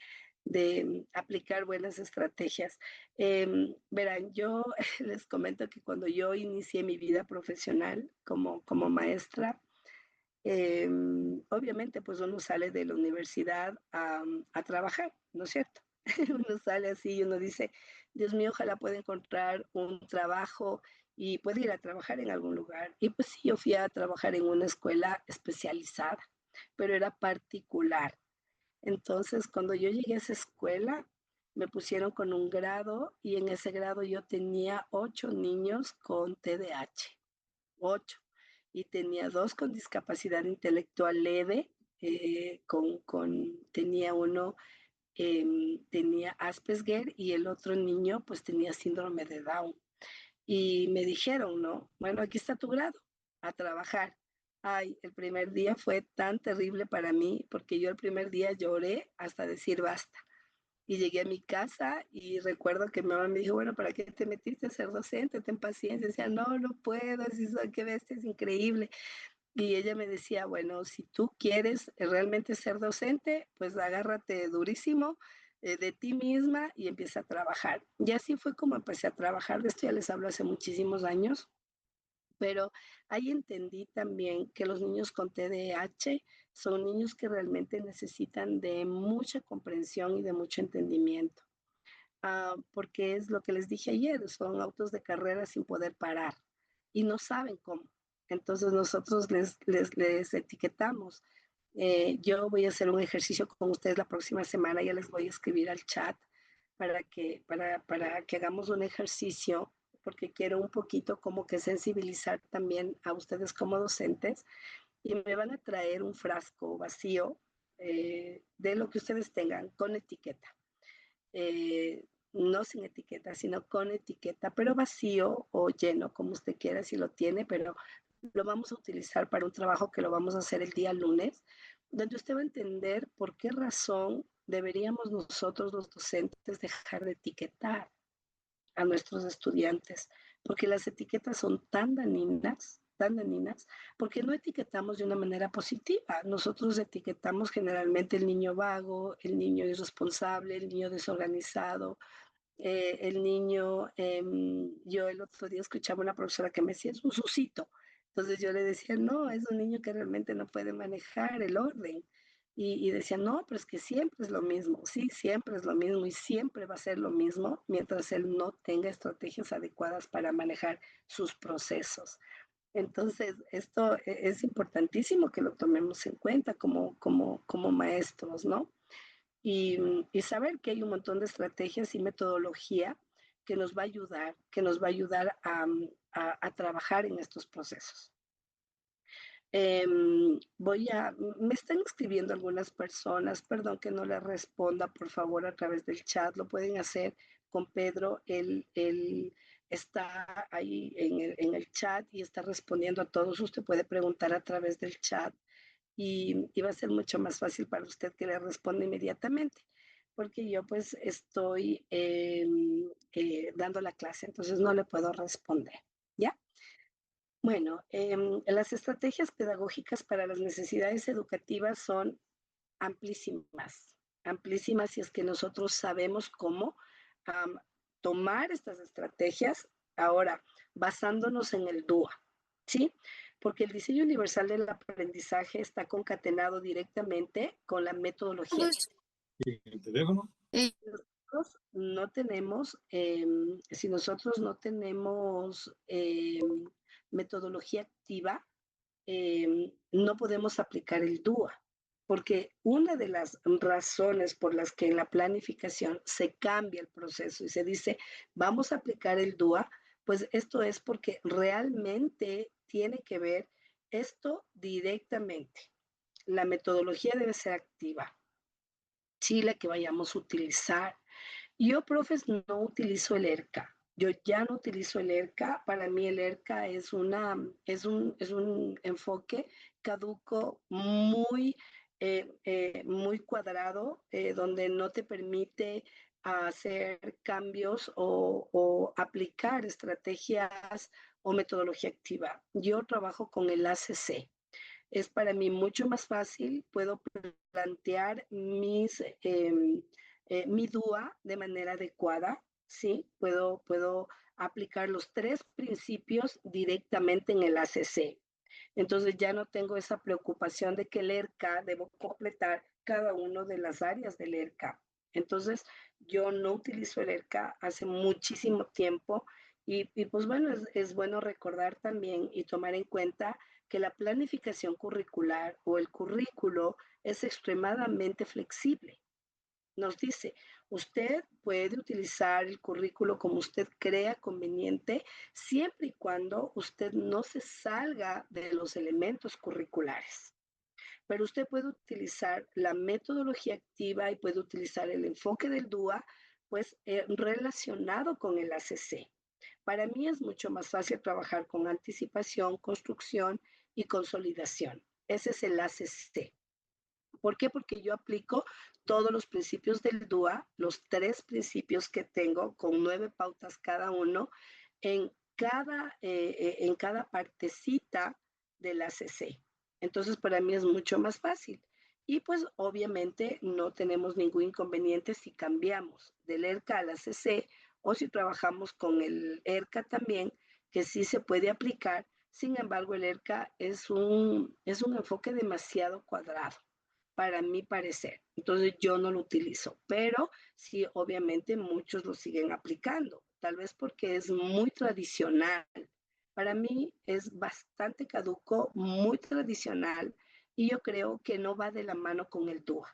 aplicar buenas estrategias. Verán, yo les comento que cuando yo inicié mi vida profesional como maestra, obviamente pues uno sale de la universidad a trabajar, ¿no es cierto? Uno sale así y uno dice, Dios mío, ojalá pueda encontrar un trabajo y pueda ir a trabajar en algún lugar. Y pues sí, yo fui a trabajar en una escuela especializada, pero era particular. Entonces, cuando yo llegué a esa escuela, me pusieron con un grado y en ese grado yo tenía 8 niños con TDAH, 8. Y tenía 2 con discapacidad intelectual leve, tenía uno tenía Asperger y el otro niño pues tenía síndrome de Down. Y me dijeron, no, bueno, aquí está tu grado, a trabajar. Ay, el primer día fue tan terrible para mí porque yo el primer día lloré hasta decir basta. Y llegué a mi casa y recuerdo que mi mamá me dijo, bueno, ¿para qué te metiste a ser docente? Ten paciencia. Decía, no, no puedo, si soy, qué bestia, es increíble. Y ella me decía, bueno, si tú quieres realmente ser docente, pues agárrate durísimo de ti misma y empieza a trabajar. Y así fue como empecé a trabajar. De esto ya les hablo hace muchísimos años, pero ahí entendí también que los niños con TDAH son niños que realmente necesitan de mucha comprensión y de mucho entendimiento. Porque es lo que les dije ayer, son autos de carrera sin poder parar y no saben cómo. Entonces nosotros les etiquetamos. Yo voy a hacer un ejercicio con ustedes la próxima semana, ya les voy a escribir al chat para que hagamos un ejercicio, porque quiero un poquito como que sensibilizar también a ustedes como docentes y me van a traer un frasco vacío de lo que ustedes tengan con etiqueta. no sin etiqueta, sino con etiqueta, pero vacío o lleno, como usted quiera, si lo tiene, pero lo vamos a utilizar para un trabajo que lo vamos a hacer el día lunes, donde usted va a entender por qué razón deberíamos nosotros los docentes dejar de etiquetar a nuestros estudiantes, porque las etiquetas son tan dañinas, porque no etiquetamos de una manera positiva. Nosotros etiquetamos generalmente el niño vago, el niño irresponsable, el niño desorganizado, el niño, yo el otro día escuchaba una profesora que me decía, es un susito. Entonces yo le decía, no, es un niño que realmente no puede manejar el orden. Y decía, no, pero es que siempre es lo mismo. Sí, siempre es lo mismo y siempre va a ser lo mismo mientras él no tenga estrategias adecuadas para manejar sus procesos. Entonces, esto es importantísimo que lo tomemos en cuenta como maestros, ¿no? Y saber que hay un montón de estrategias y metodología que nos va a ayudar, a trabajar en estos procesos. Me están escribiendo algunas personas, perdón que no les responda, por favor, a través del chat, lo pueden hacer con Pedro, él está ahí en el chat y está respondiendo a todos, usted puede preguntar a través del chat y va a ser mucho más fácil para usted que le responda inmediatamente, porque yo pues estoy dando la clase, entonces no le puedo responder, ¿ya? Bueno, las estrategias pedagógicas para las necesidades educativas son amplísimas, amplísimas si es que nosotros sabemos cómo am, tomar estas estrategias ahora basándonos en el DUA, ¿sí? Porque el diseño universal del aprendizaje está concatenado directamente con la metodología. ¿El teléfono? Nosotros no tenemos, si nosotros no tenemos metodología activa, no podemos aplicar el DUA, porque una de las razones por las que en la planificación se cambia el proceso y se dice, vamos a aplicar el DUA, pues esto es porque realmente tiene que ver esto directamente. La metodología debe ser activa, sí, la que vayamos a utilizar. Yo, profes, no utilizo el ERCA. Yo ya no utilizo el ERCA. Para mí el ERCA es un enfoque caduco muy cuadrado, donde no te permite hacer cambios o aplicar estrategias o metodología activa. Yo trabajo con el ACC. Es para mí mucho más fácil, puedo plantear mi DUA de manera adecuada, ¿sí? Puedo aplicar los 3 principios directamente en el ACC. Entonces ya no tengo esa preocupación de que el ERCA debo completar cada una de las áreas del ERCA. Entonces yo no utilizo el ERCA hace muchísimo tiempo y pues bueno, es bueno recordar también y tomar en cuenta que la planificación curricular o el currículo es extremadamente flexible. Nos dice, usted puede utilizar el currículo como usted crea conveniente, siempre y cuando usted no se salga de los elementos curriculares. Pero usted puede utilizar la metodología activa y puede utilizar el enfoque del DUA, pues relacionado con el ACC. Para mí es mucho más fácil trabajar con anticipación, construcción y consolidación. Ese es el ACC. ¿Por qué? Porque yo aplico todos los principios del DUA, los 3 principios que tengo, con 9 pautas cada uno, en cada partecita del ACC. Entonces, para mí es mucho más fácil. Y pues obviamente no tenemos ningún inconveniente si cambiamos del ERCA al ACC o si trabajamos con el ERCA también, que sí se puede aplicar. Sin embargo, el ERCA es un enfoque demasiado cuadrado para mi parecer. Entonces yo no lo utilizo, pero sí, obviamente muchos lo siguen aplicando, tal vez porque es muy tradicional. Para mí es bastante caduco, muy tradicional y yo creo que no va de la mano con el DUA.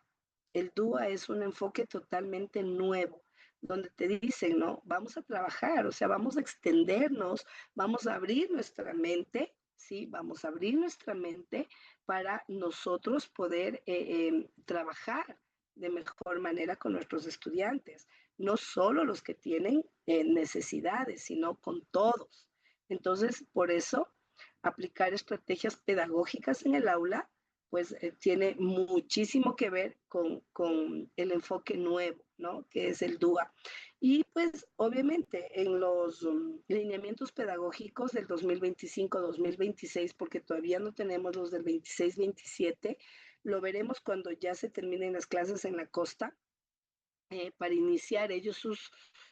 El DUA es un enfoque totalmente nuevo, donde te dicen, no, vamos a trabajar, o sea, vamos a extendernos, vamos a abrir nuestra mente, ¿sí? Vamos a abrir nuestra mente para nosotros poder trabajar de mejor manera con nuestros estudiantes. no solo los que tienen necesidades, sino con todos. Entonces, por eso, aplicar estrategias pedagógicas en el aula, pues tiene muchísimo que ver con el enfoque nuevo, ¿no? Que es el DUA. Y pues obviamente en los lineamientos pedagógicos del 2025-2026, porque todavía no tenemos los del 26-27, lo veremos cuando ya se terminen las clases en la costa, para iniciar ellos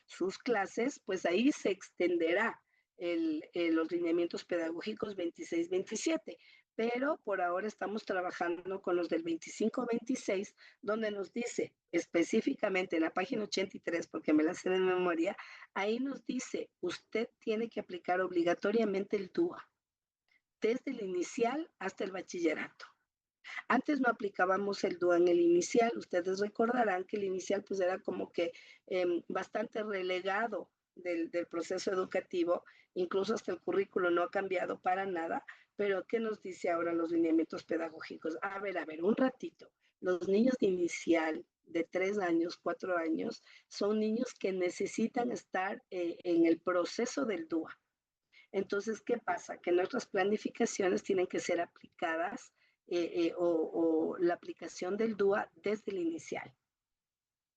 sus clases, pues ahí se extenderá los lineamientos pedagógicos 26-27. Pero por ahora estamos trabajando con los del 25-26, donde nos dice específicamente en la página 83, porque me la sé de memoria, ahí nos dice, usted tiene que aplicar obligatoriamente el DUA, desde el inicial hasta el bachillerato. Antes no aplicábamos el DUA en el inicial. Ustedes recordarán que el inicial pues era como que bastante relegado del proceso educativo, incluso hasta el currículo no ha cambiado para nada, pero ¿qué nos dice ahora los lineamientos pedagógicos? A ver, un ratito. Los niños de inicial de 3 años, 4 años, son niños que necesitan estar en el proceso del DUA. Entonces, ¿qué pasa? Que nuestras planificaciones tienen que ser aplicadas o la aplicación del DUA desde el inicial.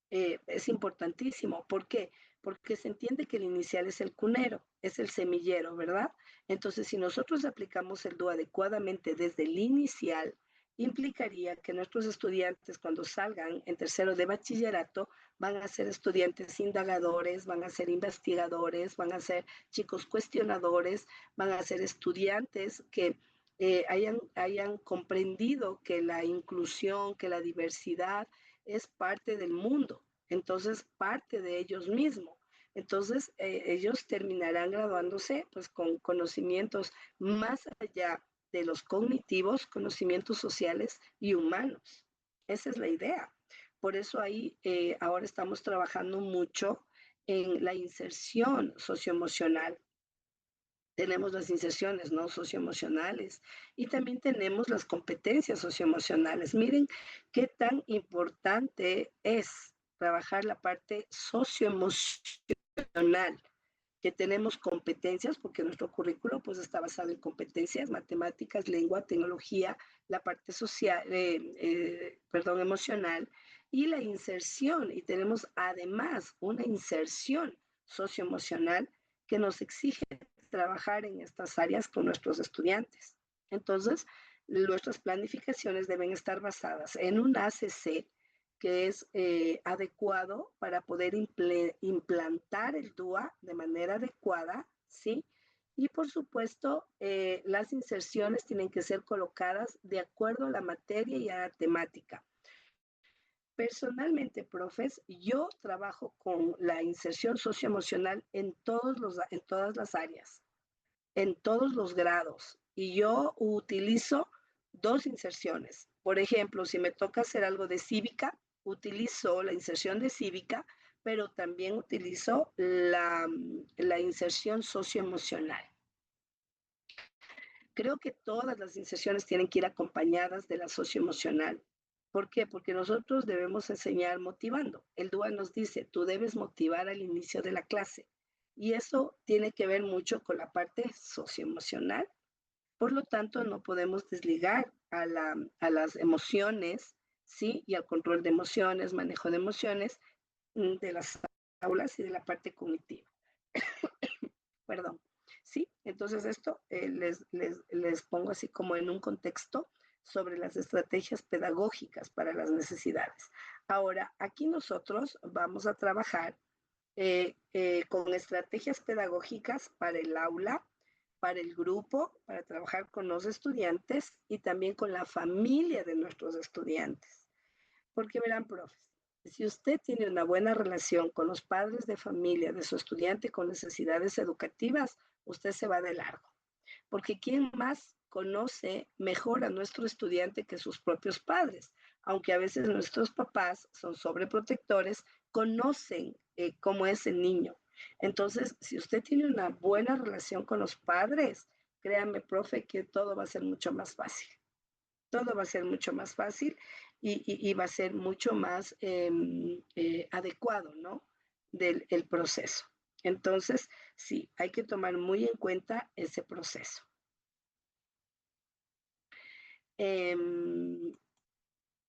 Es importantísimo. ¿Por qué? Porque se entiende que el inicial es el cunero, es el semillero, ¿verdad? Entonces, si nosotros aplicamos el DUA adecuadamente desde el inicial, implicaría que nuestros estudiantes cuando salgan en tercero de bachillerato van a ser estudiantes indagadores, van a ser investigadores, van a ser chicos cuestionadores, van a ser estudiantes que hayan comprendido que la inclusión, que la diversidad es parte del mundo, entonces parte de ellos mismos. Entonces ellos terminarán graduándose pues con conocimientos más allá de los cognitivos, conocimientos sociales y humanos. Esa es la idea. Por eso ahí ahora estamos trabajando mucho en la inserción socioemocional. Tenemos las inserciones no socioemocionales y también tenemos las competencias socioemocionales. Miren qué tan importante es trabajar la parte socioemocional, que tenemos competencias, porque nuestro currículo pues está basado en competencias, matemáticas, lengua, tecnología, la parte social, emocional y la inserción. Y tenemos además una inserción socioemocional que nos exige trabajar en estas áreas con nuestros estudiantes. Entonces, nuestras planificaciones deben estar basadas en un ACC que es adecuado para poder implantar el DUA de manera adecuada, ¿sí? Y por supuesto, las inserciones tienen que ser colocadas de acuerdo a la materia y a la temática. Personalmente, profes, yo trabajo con la inserción socioemocional en todas las áreas, en todos los grados. Y yo utilizo 2 inserciones. Por ejemplo, si me toca hacer algo de cívica, utilizo la inserción de cívica, pero también utilizo la inserción socioemocional. Creo que todas las inserciones tienen que ir acompañadas de la socioemocional. ¿Por qué? Porque nosotros debemos enseñar motivando. El DUA nos dice, tú debes motivar al inicio de la clase. Y eso tiene que ver mucho con la parte socioemocional. Por lo tanto, no podemos desligar a las emociones, ¿sí? Y al control de emociones, manejo de emociones, de las aulas y de la parte cognitiva. Perdón. Sí, entonces esto les pongo así como en un contexto sobre las estrategias pedagógicas para las necesidades. Ahora, aquí nosotros vamos a trabajar con estrategias pedagógicas para el aula, para el grupo, para trabajar con los estudiantes y también con la familia de nuestros estudiantes. Porque verán, profes, si usted tiene una buena relación con los padres de familia de su estudiante con necesidades educativas, usted se va de largo. Porque ¿quién más conoce mejor a nuestro estudiante que sus propios padres? Aunque a veces nuestros papás son sobreprotectores, conocen cómo es el niño. Entonces, si usted tiene una buena relación con los padres, créanme, profe, que todo va a ser mucho más fácil. Todo va a ser mucho más fácil y va a ser mucho más adecuado, ¿no? del el proceso. Entonces, sí, hay que tomar muy en cuenta ese proceso.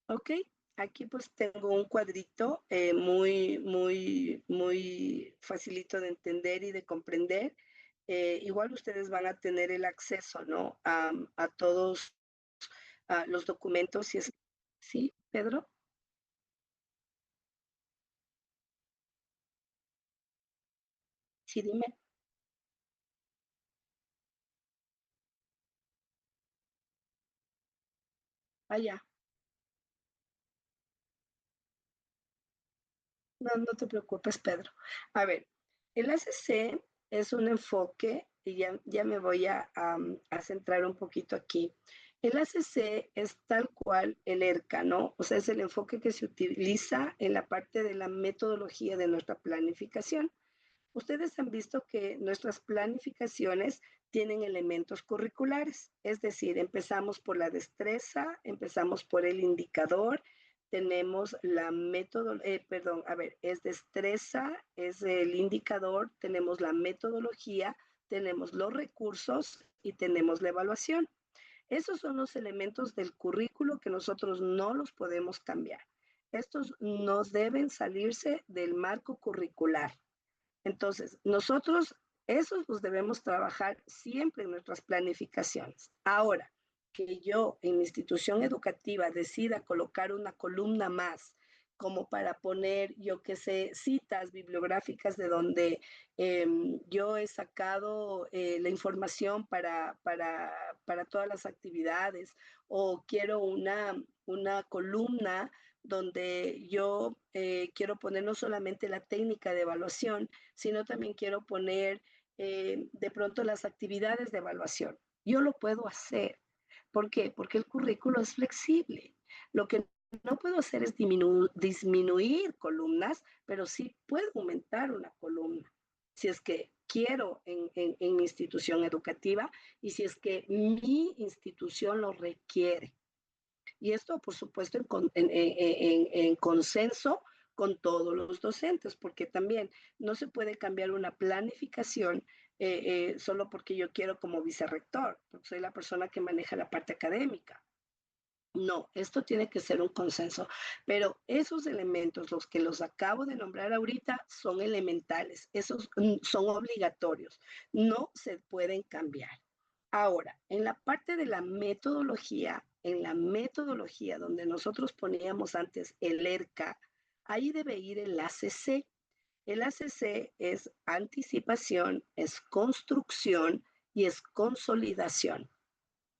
Ok, aquí pues tengo un cuadrito muy facilito de entender y de comprender. Igual ustedes van a tener el acceso, ¿no? A todos los documentos. Si es... ¿Sí, Pedro? Sí, dime. Allá. No, no te preocupes, Pedro. A ver, el ACC es un enfoque, y ya me voy a centrar un poquito aquí. El ACC es tal cual el ERCA, ¿no? O sea, es el enfoque que se utiliza en la parte de la metodología de nuestra planificación. Ustedes han visto que nuestras planificaciones tienen elementos curriculares, es decir, empezamos por la destreza, empezamos por el indicador, tenemos la método, perdón, a ver, es destreza, es el indicador, tenemos la metodología, tenemos los recursos y tenemos la evaluación. Esos son los elementos del currículo que nosotros no los podemos cambiar. Estos nos deben salirse del marco curricular. Entonces, nosotros esos los debemos trabajar siempre en nuestras planificaciones. Ahora, que yo en mi institución educativa decida colocar una columna más como para poner, yo qué sé, citas bibliográficas de donde yo he sacado la información para todas las actividades, o quiero una columna donde yo quiero poner no solamente la técnica de evaluación, sino también quiero poner de pronto las actividades de evaluación. Yo lo puedo hacer. ¿Por qué? Porque el currículo es flexible. Lo que no puedo hacer es disminuir columnas, pero sí puedo aumentar una columna. Si es que quiero en mi institución educativa y si es que mi institución lo requiere. Y esto, por supuesto, en consenso con todos los docentes, porque también no se puede cambiar una planificación solo porque yo quiero como vicerrector, porque soy la persona que maneja la parte académica. No, esto tiene que ser un consenso, pero esos elementos, los que los acabo de nombrar ahorita, son elementales, esos son obligatorios, no se pueden cambiar. Ahora, en la parte de la metodología, en la metodología donde nosotros poníamos antes el ERCA, ahí debe ir el ACC. El ACC es anticipación, es construcción y es consolidación.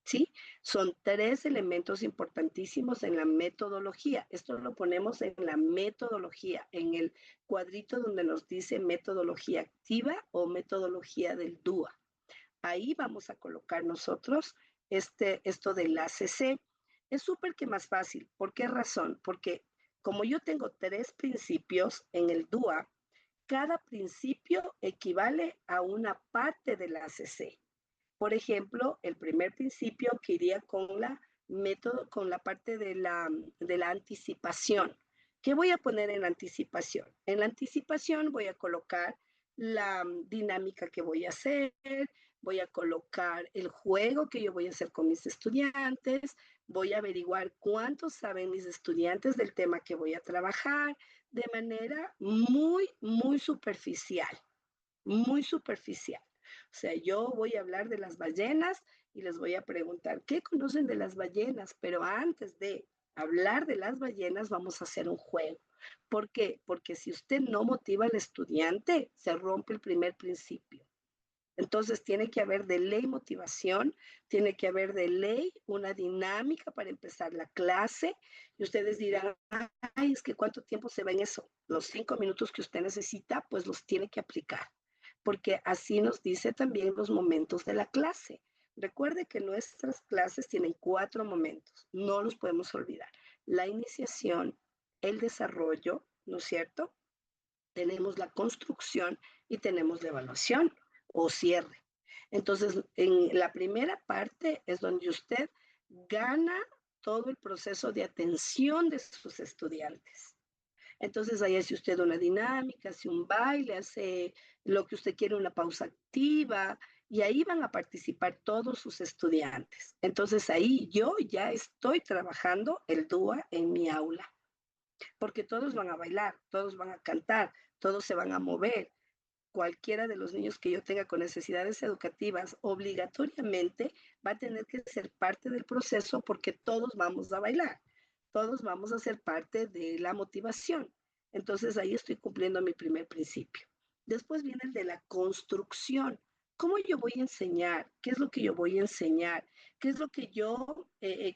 ¿Sí? Son tres elementos importantísimos en la metodología. Esto lo ponemos en la metodología, en el cuadrito donde nos dice metodología activa o metodología del DUA. Ahí vamos a colocar nosotros esto del ACC. Es súper que más fácil. ¿Por qué razón? Porque como yo tengo tres principios en el DUA, cada principio equivale a una parte del ACC. Por ejemplo, el primer principio que iría con la método, con la parte de la anticipación. ¿Qué voy a poner en la anticipación? En la anticipación voy a colocar la dinámica que voy a hacer, voy a colocar el juego que yo voy a hacer con mis estudiantes, voy a averiguar cuántos saben mis estudiantes del tema que voy a trabajar de manera muy superficial, muy superficial. O sea, yo voy a hablar de las ballenas y les voy a preguntar, ¿qué conocen de las ballenas? Pero antes de hablar de las ballenas, vamos a hacer un juego. ¿Por qué? Porque si usted no motiva al estudiante, se rompe el primer principio. Entonces tiene que haber de ley motivación, tiene que haber de ley una dinámica para empezar la clase. Y ustedes dirán, ay, es que ¿cuánto tiempo se va en eso? Los 5 minutos que usted necesita, pues los tiene que aplicar, porque así nos dice también los momentos de la clase. Recuerde que nuestras clases tienen 4 momentos, no los podemos olvidar. La iniciación, el desarrollo, ¿no es cierto? Tenemos la construcción y tenemos la evaluación o cierre. Entonces, en la primera parte es donde usted gana todo el proceso de atención de sus estudiantes. Entonces ahí hace usted una dinámica, hace un baile, hace lo que usted quiere, una pausa activa, y ahí van a participar todos sus estudiantes. Entonces ahí yo ya estoy trabajando el DUA en mi aula, porque todos van a bailar, todos van a cantar, todos se van a mover. Cualquiera de los niños que yo tenga con necesidades educativas obligatoriamente va a tener que ser parte del proceso porque todos vamos a bailar, todos vamos a ser parte de la motivación. Entonces ahí estoy cumpliendo mi primer principio. Después viene el de la construcción. ¿Cómo yo voy a enseñar? ¿Qué es lo que yo voy a enseñar? ¿Qué es lo que yo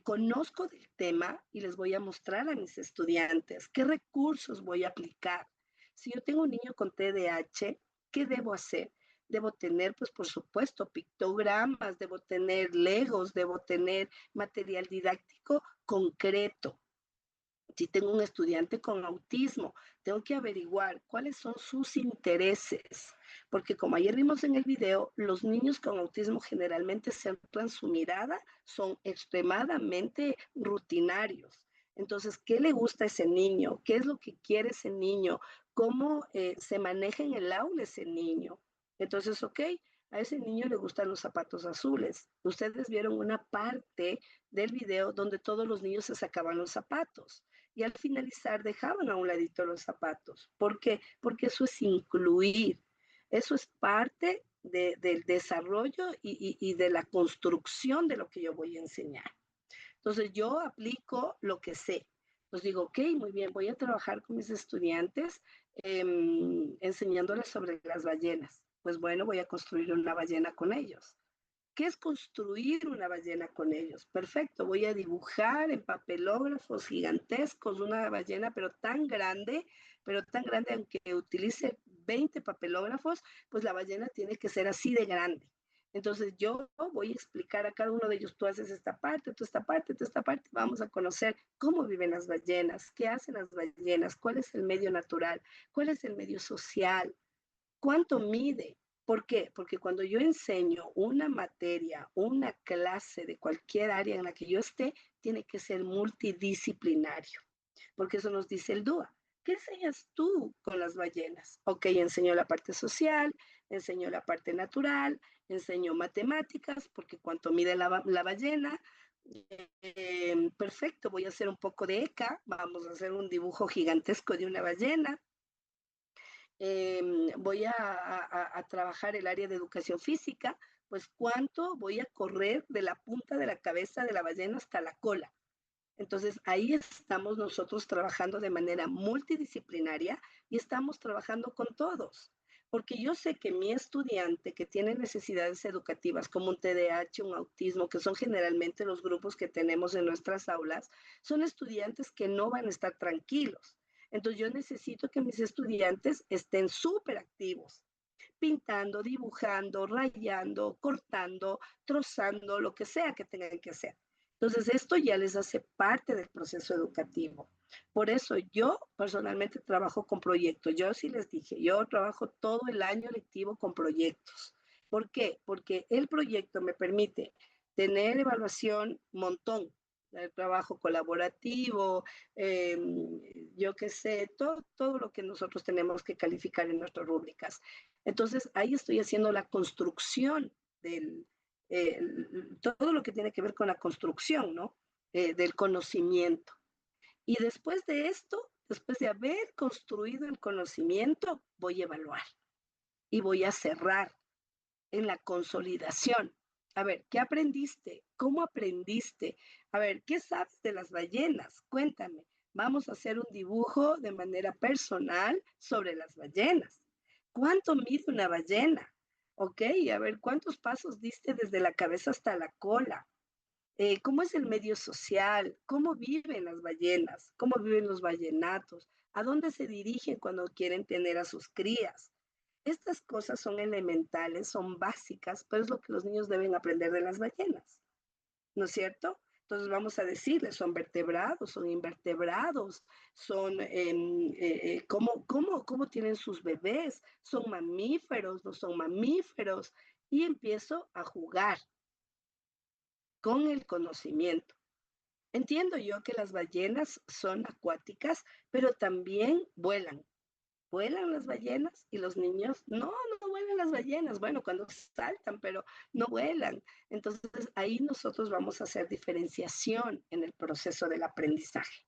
conozco del tema y les voy a mostrar a mis estudiantes? ¿Qué recursos voy a aplicar? Si yo tengo un niño con TDAH, ¿qué debo hacer? Debo tener, pues por supuesto, pictogramas, debo tener legos, debo tener material didáctico concreto. Si tengo un estudiante con autismo, tengo que averiguar cuáles son sus intereses, porque como ayer vimos en el video, los niños con autismo generalmente centran su mirada, son extremadamente rutinarios. Entonces, ¿qué le gusta a ese niño? ¿Qué es lo que quiere ese niño? ¿Cómo se maneja en el aula ese niño? Entonces, ok, a ese niño le gustan los zapatos azules. Ustedes vieron una parte del video donde todos los niños se sacaban los zapatos y al finalizar dejaban a un ladito los zapatos. ¿Por qué? Porque eso es incluir, eso es parte del desarrollo y de la construcción de lo que yo voy a enseñar. Entonces yo aplico lo que sé. Pues digo, ok, muy bien, voy a trabajar con mis estudiantes enseñándoles sobre las ballenas. Pues bueno, voy a construir una ballena con ellos. ¿Qué es construir una ballena con ellos? Perfecto, voy a dibujar en papelógrafos gigantescos una ballena, pero tan grande, aunque utilice 20 papelógrafos, pues la ballena tiene que ser así de grande. Entonces yo voy a explicar a cada uno de ellos, tú haces esta parte, tú esta parte, tú esta parte, vamos a conocer cómo viven las ballenas, qué hacen las ballenas, cuál es el medio natural, cuál es el medio social, cuánto mide. ¿Por qué? Porque cuando yo enseño una materia, una clase de cualquier área en la que yo esté, tiene que ser multidisciplinario, porque eso nos dice el DUA. ¿Qué enseñas tú con las ballenas? Ok, enseño la parte social, enseño la parte natural, enseño matemáticas, porque cuánto mide la ballena. Perfecto, voy a hacer un poco de ECA, vamos a hacer un dibujo gigantesco de una ballena. Voy a trabajar el área de educación física, pues cuánto voy a correr de la punta de la cabeza de la ballena hasta la cola. Entonces ahí estamos nosotros trabajando de manera multidisciplinaria y estamos trabajando con todos. Porque yo sé que mi estudiante que tiene necesidades educativas como un TDAH, un autismo, que son generalmente los grupos que tenemos en nuestras aulas, son estudiantes que no van a estar tranquilos. Entonces yo necesito que mis estudiantes estén súper activos, pintando, dibujando, rayando, cortando, trozando, lo que sea que tengan que hacer. Entonces, esto ya les hace parte del proceso educativo. Por eso yo personalmente trabajo con proyectos. Yo sí les dije, yo trabajo todo el año lectivo con proyectos. ¿Por qué? Porque el proyecto me permite tener evaluación montón, el trabajo colaborativo, yo qué sé, todo lo que nosotros tenemos que calificar en nuestras rúbricas. Entonces, ahí estoy haciendo la construcción eh, todo lo que tiene que ver con la construcción, ¿no? Del conocimiento. Y después de esto, después de haber construido el conocimiento, voy a evaluar y voy a cerrar en la consolidación. A ver, ¿qué aprendiste? ¿Cómo aprendiste? A ver, ¿qué sabes de las ballenas? Cuéntame. Vamos a hacer un dibujo de manera personal sobre las ballenas. ¿Cuánto mide una ballena? Ok, a ver, ¿cuántos pasos diste desde la cabeza hasta la cola? ¿Cómo es el medio social? ¿Cómo viven las ballenas? ¿Cómo viven los ballenatos? ¿A dónde se dirigen cuando quieren tener a sus crías? Estas cosas son elementales, son básicas, pero es lo que los niños deben aprender de las ballenas, ¿no es cierto? Entonces vamos a decirles, son vertebrados, son invertebrados, son, ¿cómo tienen sus bebés? ¿Son mamíferos, no son mamíferos? Y empiezo a jugar con el conocimiento. Entiendo yo que las ballenas son acuáticas, pero también vuelan. ¿Vuelan las ballenas? Y los niños, no, no vuelan las ballenas. Bueno, cuando saltan, pero no vuelan. Entonces, ahí nosotros vamos a hacer diferenciación en el proceso del aprendizaje.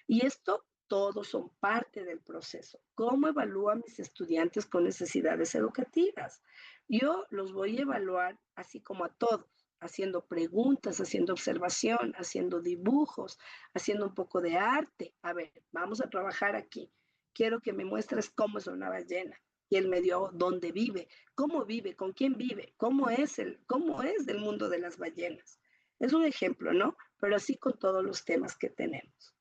Y esto todos son parte del proceso. ¿Cómo evalúo a mis estudiantes con necesidades educativas? Yo los voy a evaluar así como a todos, haciendo preguntas, haciendo observación, haciendo dibujos, haciendo un poco de arte. A ver, vamos a trabajar aquí. Quiero que me muestres cómo es una ballena y el medio dónde vive, con quién vive, cómo es del mundo de las ballenas. Es un ejemplo, ¿no? Pero así con todos los temas que tenemos.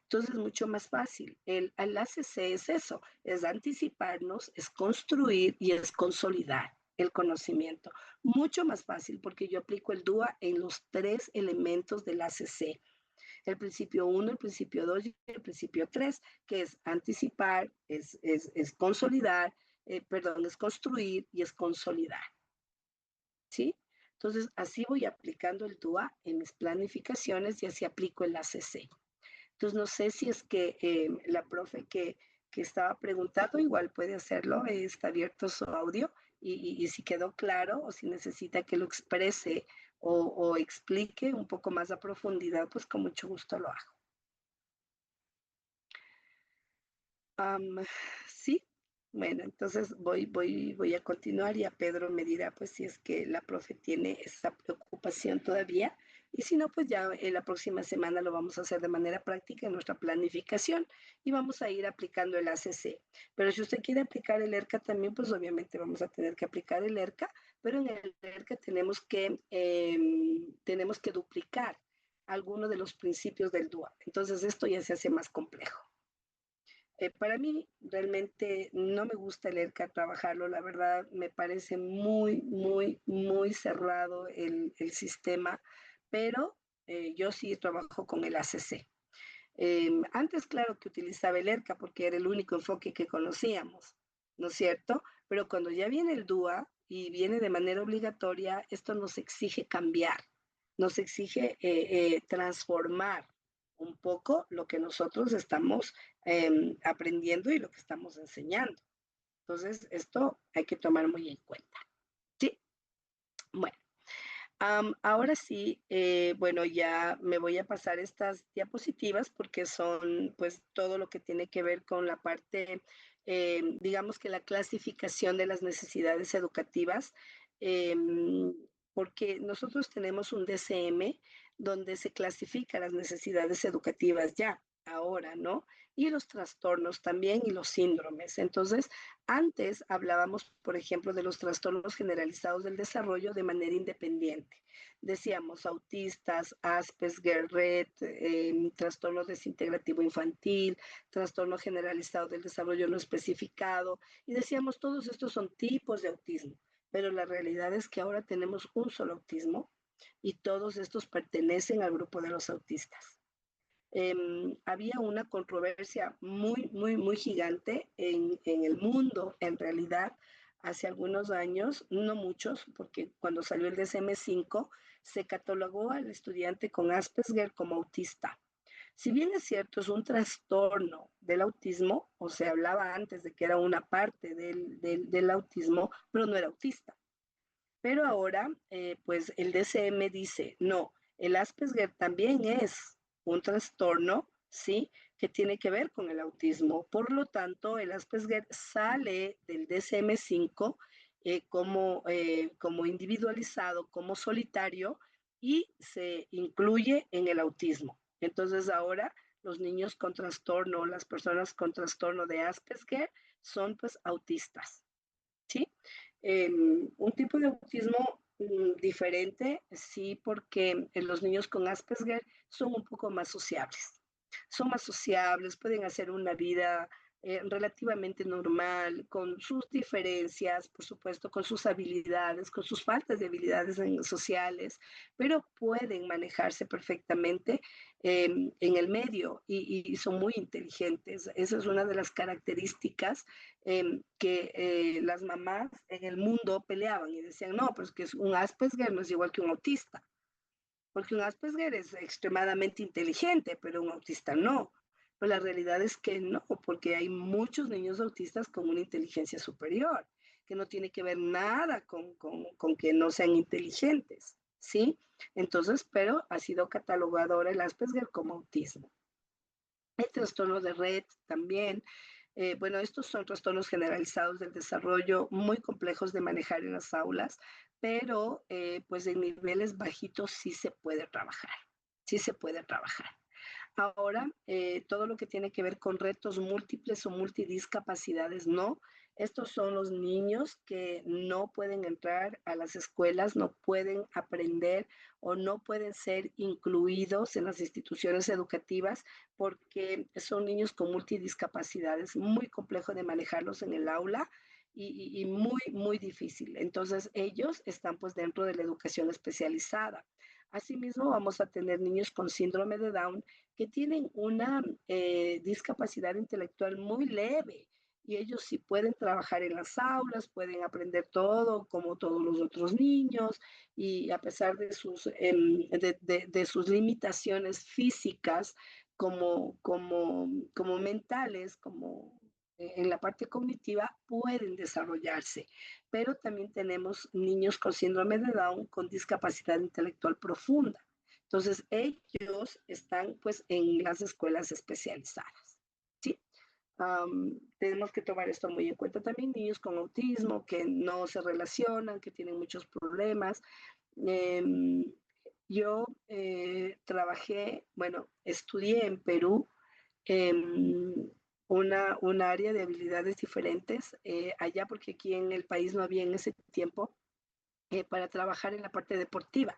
Entonces es mucho más fácil. El ACC es eso, es anticiparnos, es construir y es consolidar el conocimiento. Mucho más fácil porque yo aplico el DUA en los tres elementos del ACC. El principio 1, el principio 2 y el principio 3, que es anticipar, es consolidar, perdón, es construir y es consolidar. ¿Sí? Entonces, así voy aplicando el DUA en mis planificaciones y así aplico el ACC. Entonces, no sé si es que la profe que estaba preguntando igual puede hacerlo, está abierto su audio y si quedó claro o si necesita que lo exprese o explique un poco más a profundidad, pues con mucho gusto lo hago. Sí, bueno, entonces voy a continuar y a Pedro me dirá pues si es que la profe tiene esa preocupación todavía y si no, pues ya la próxima semana lo vamos a hacer de manera práctica en nuestra planificación y vamos a ir aplicando el ACC. Pero si usted quiere aplicar el ERCA también, pues obviamente vamos a tener que aplicar el ERCA, pero en el ERCA tenemos que duplicar algunos de los principios del DUA. Entonces esto ya se hace más complejo. Para mí realmente no me gusta el ERCA trabajarlo, la verdad me parece muy cerrado el sistema, pero yo sí trabajo con el ACC. Antes, claro que utilizaba el ERCA porque era el único enfoque que conocíamos, ¿no es cierto? Pero cuando ya viene el DUA y viene de manera obligatoria, esto nos exige cambiar, nos exige transformar un poco lo que nosotros estamos aprendiendo y lo que estamos enseñando. Entonces, esto hay que tomar muy en cuenta. Sí, bueno. Ahora sí, bueno, ya me voy a pasar estas diapositivas porque son pues todo lo que tiene que ver con la parte, digamos que la clasificación de las necesidades educativas, porque nosotros tenemos un DCM donde se clasifican las necesidades educativas ya, ahora, ¿no? Y los trastornos también y los síndromes. Entonces, antes hablábamos, por ejemplo, de los trastornos generalizados del desarrollo de manera independiente. Decíamos autistas, Asperger, Rett, trastorno desintegrativo infantil, trastorno generalizado del desarrollo no especificado, y decíamos todos estos son tipos de autismo, pero la realidad es que ahora tenemos un solo autismo y todos estos pertenecen al grupo de los autistas. Había una controversia muy gigante en el mundo, en realidad, hace algunos años, no muchos, porque cuando salió el DSM-5 se catalogó al estudiante con Asperger como autista. Si bien es cierto, es un trastorno del autismo, o se hablaba antes de que era una parte del autismo, pero no era autista. Pero ahora, pues el DCM dice, no, el Asperger también es un trastorno, ¿sí? Que tiene que ver con el autismo. Por lo tanto, el Asperger sale del DSM-5 como individualizado, como solitario y se incluye en el autismo. Entonces ahora los niños con trastorno, las personas con trastorno de Asperger son pues autistas. ¿Sí? Un tipo de autismo diferente, sí, porque los niños con Asperger son un poco más sociables. Son más sociables, pueden hacer una vida relativamente normal, con sus diferencias, por supuesto, con sus habilidades, con sus faltas de habilidades sociales, pero pueden manejarse perfectamente en el medio y son muy inteligentes. Esa es una de las características que las mamás en el mundo peleaban y decían, no, pero es que un Asperger no es igual que un autista. porque un Asperger es extremadamente inteligente, pero un autista no. Pues la realidad es que no, porque hay muchos niños autistas con una inteligencia superior, que no tiene que ver nada con que no sean inteligentes, ¿sí? Entonces, pero ha sido catalogado ahora el Asperger como autismo. Hay trastornos de red también. Bueno, estos son trastornos generalizados del desarrollo muy complejos de manejar en las aulas, pero pues en niveles bajitos sí se puede trabajar, sí se puede trabajar. Ahora, todo lo que tiene que ver con retos múltiples o multidiscapacidades, no. Estos son los niños que no pueden entrar a las escuelas, no pueden aprender o no pueden ser incluidos en las instituciones educativas porque son niños con multidiscapacidades, muy complejo de manejarlos en el aula y muy, muy difícil. Entonces, ellos están pues dentro de la educación especializada. Asimismo, vamos a tener niños con síndrome de Down que tienen una discapacidad intelectual muy leve y ellos sí pueden trabajar en las aulas, pueden aprender todo como todos los otros niños y a pesar de de sus limitaciones físicas como mentales, como en la parte cognitiva, pueden desarrollarse. Pero también tenemos niños con síndrome de Down con discapacidad intelectual profunda. Entonces, ellos están pues en las escuelas especializadas. ¿Sí? Tenemos que tomar esto muy en cuenta también, niños con autismo que no se relacionan, que tienen muchos problemas. Eh, yo trabajé, bueno, estudié en Perú una área de habilidades diferentes, allá porque aquí en el país no había en ese tiempo para trabajar en la parte deportiva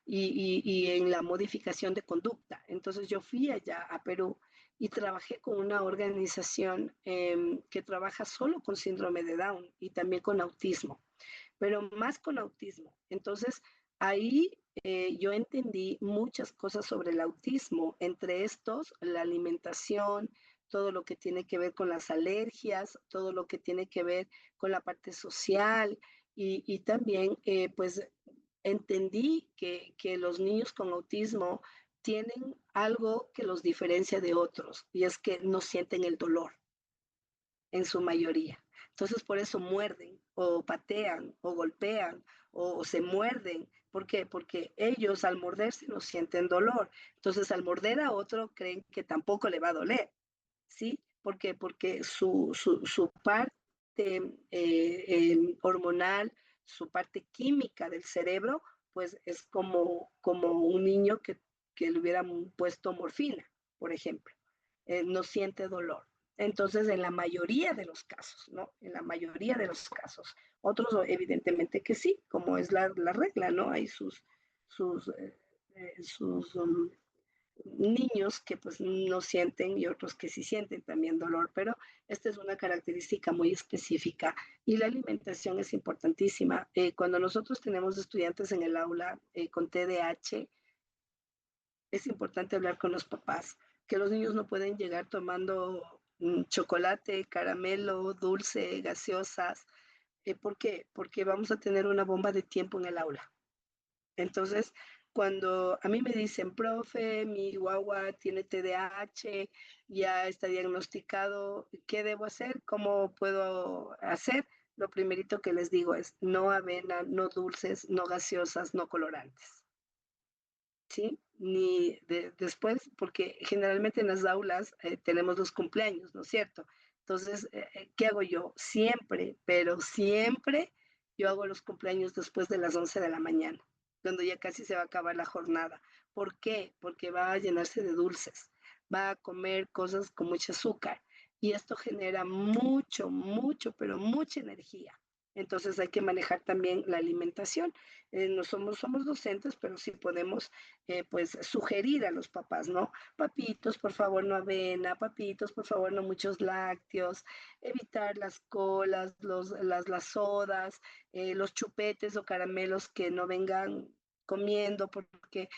y en la modificación de conducta. Entonces yo fui allá a Perú y trabajé con una organización que trabaja solo con síndrome de Down y también con autismo, pero más con autismo. Entonces ahí yo entendí muchas cosas sobre el autismo, entre estos la alimentación, todo lo que tiene que ver con las alergias, todo lo que tiene que ver con la parte social y también pues entendí que los niños con autismo tienen algo que los diferencia de otros y es que no sienten el dolor en su mayoría. Entonces por eso muerden o patean o golpean o se muerden. ¿Por qué? Porque ellos al morderse no sienten dolor. Entonces al morder a otro creen que tampoco le va a doler. ¿Sí? ¿Por qué? Porque su parte hormonal, su parte química del cerebro, pues es como un niño que le hubieran puesto morfina, por ejemplo. No siente dolor. Entonces, en la mayoría de los casos, ¿no? En la mayoría de los casos. Otros, evidentemente que sí, como es la regla, ¿no? Hay sus niños que pues no sienten y otros que sí sienten también dolor, pero esta es una característica muy específica y la alimentación es importantísima. Cuando nosotros tenemos estudiantes en el aula con TDAH, es importante hablar con los papás, que los niños no pueden llegar tomando chocolate, caramelo, dulce, gaseosas. ¿Por qué? Porque vamos a tener una bomba de tiempo en el aula. Entonces, cuando a mí me dicen, profe, mi guagua tiene TDAH, ya está diagnosticado, ¿qué debo hacer? ¿Cómo puedo hacer? Lo primerito que les digo es no avena, no dulces, no gaseosas, no colorantes. ¿Sí? Ni después, porque generalmente en las aulas tenemos los cumpleaños, ¿no es cierto? Entonces, ¿qué hago yo? Siempre, pero siempre yo hago los cumpleaños después de las 11 de la mañana, cuando ya casi se va a acabar la jornada. ¿Por qué? Porque va a llenarse de dulces, va a comer cosas con mucho azúcar y esto genera mucho, mucho, pero mucha energía. Entonces hay que manejar también la alimentación. No somos docentes, pero sí podemos pues sugerir a los papás, ¿no? Papitos, por favor, no avena, papitos, por favor, no muchos lácteos, evitar las colas, las sodas, los chupetes o caramelos que no vengan comiendo porque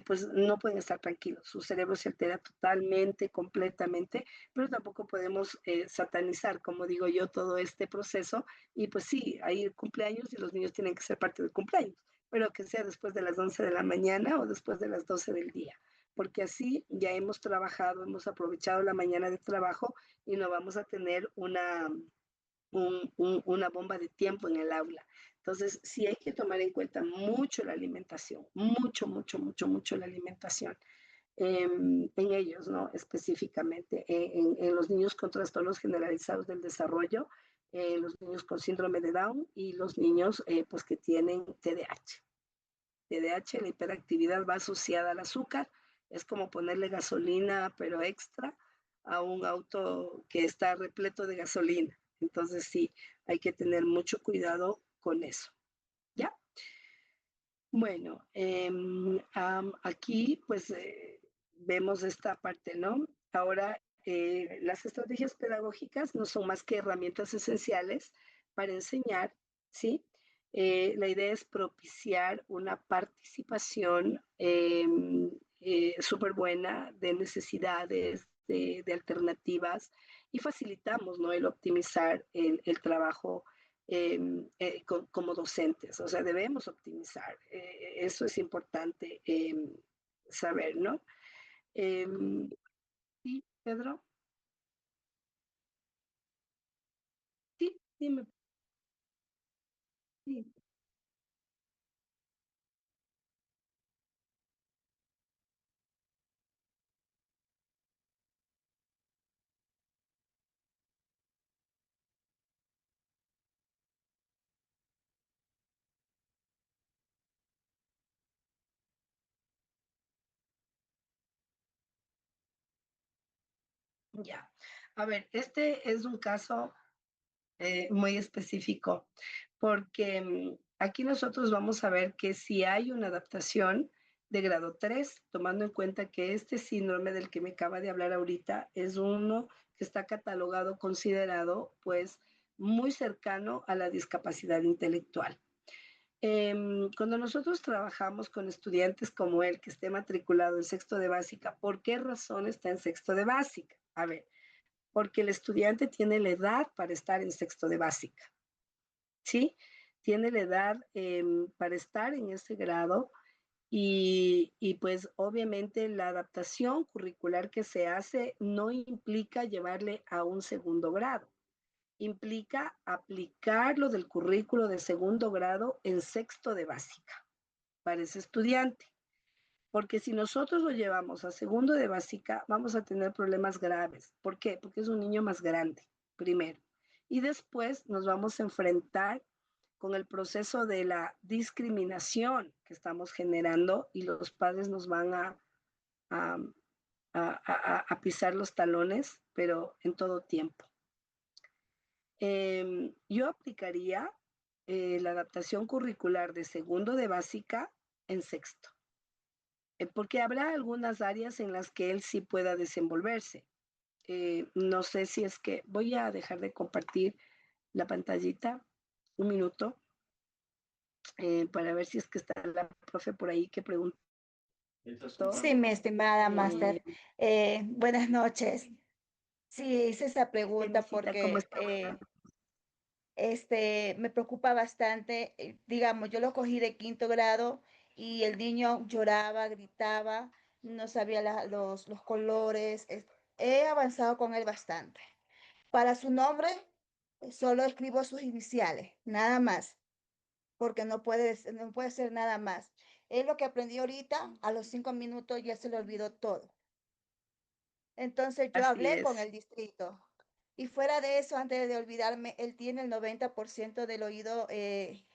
pues no pueden estar tranquilos, su cerebro se altera totalmente, completamente, pero tampoco podemos satanizar, como digo yo, todo este proceso y pues sí, hay cumpleaños y los niños tienen que ser parte del cumpleaños, pero que sea después de las 11 de la mañana o después de las 12 del día, porque así ya hemos trabajado, hemos aprovechado la mañana de trabajo y no vamos a tener una bomba de tiempo en el aula. Entonces, sí hay que tomar en cuenta mucho la alimentación, mucho la alimentación en ellos, ¿no? Específicamente, en los niños con trastornos generalizados del desarrollo, los niños con síndrome de Down y los niños pues que tienen TDAH. TDAH, la hiperactividad va asociada al azúcar, es como ponerle gasolina, pero extra, a un auto que está repleto de gasolina. Entonces sí, hay que tener mucho cuidado con eso. ¿Ya? Bueno, aquí pues vemos esta parte, ¿no? Ahora, las estrategias pedagógicas no son más que herramientas esenciales para enseñar, ¿sí? La idea es propiciar una participación súper buena de necesidades, de alternativas y facilitamos, ¿no? El optimizar el trabajo como docentes. O sea, debemos optimizar. Eso es importante saber, ¿no? Eh, sí, Pedro. Sí, dime. Sí. Ya. A ver, este es un caso muy específico, porque aquí nosotros vamos a ver que si hay una adaptación de grado 3, tomando en cuenta que este síndrome del que me acaba de hablar ahorita es uno que está catalogado, considerado, pues, muy cercano a la discapacidad intelectual. Cuando nosotros trabajamos con estudiantes como él, que esté matriculado en sexto de básica, ¿por qué razón está en sexto de básica? A ver, porque el estudiante tiene la edad para estar en sexto de básica, ¿sí? Tiene la edad para estar en ese grado y pues obviamente la adaptación curricular que se hace no implica llevarle a un segundo grado, implica aplicar lo del currículo de segundo grado en sexto de básica para ese estudiante. Porque si nosotros lo llevamos a segundo de básica, vamos a tener problemas graves. ¿Por qué? Porque es un niño más grande, primero. Y después nos vamos a enfrentar con el proceso de la discriminación que estamos generando y los padres nos van a, a pisar los talones, pero en todo tiempo. Yo aplicaría la adaptación curricular de segundo de básica en sexto, porque habrá algunas áreas en las que él sí pueda desenvolverse. No sé si es que voy a dejar de compartir la pantallita un minuto para ver si es que está la profe por ahí que preguntó. Sí, mi estimada Eh, máster. Buenas noches. Sí, hice esa pregunta Teresita, ¿cómo porque está? me preocupa bastante. Digamos, yo lo cogí de quinto grado y el niño lloraba, gritaba, no sabía los colores. He avanzado con él bastante. Para su nombre, solo escribo sus iniciales, nada más, porque no puede ser nada más. Es lo que aprendí ahorita, a los 5 minutos ya se le olvidó todo. Entonces yo Así hablé con es. el distrito. Y fuera de eso, antes de olvidarme, él tiene el 90% del oído, el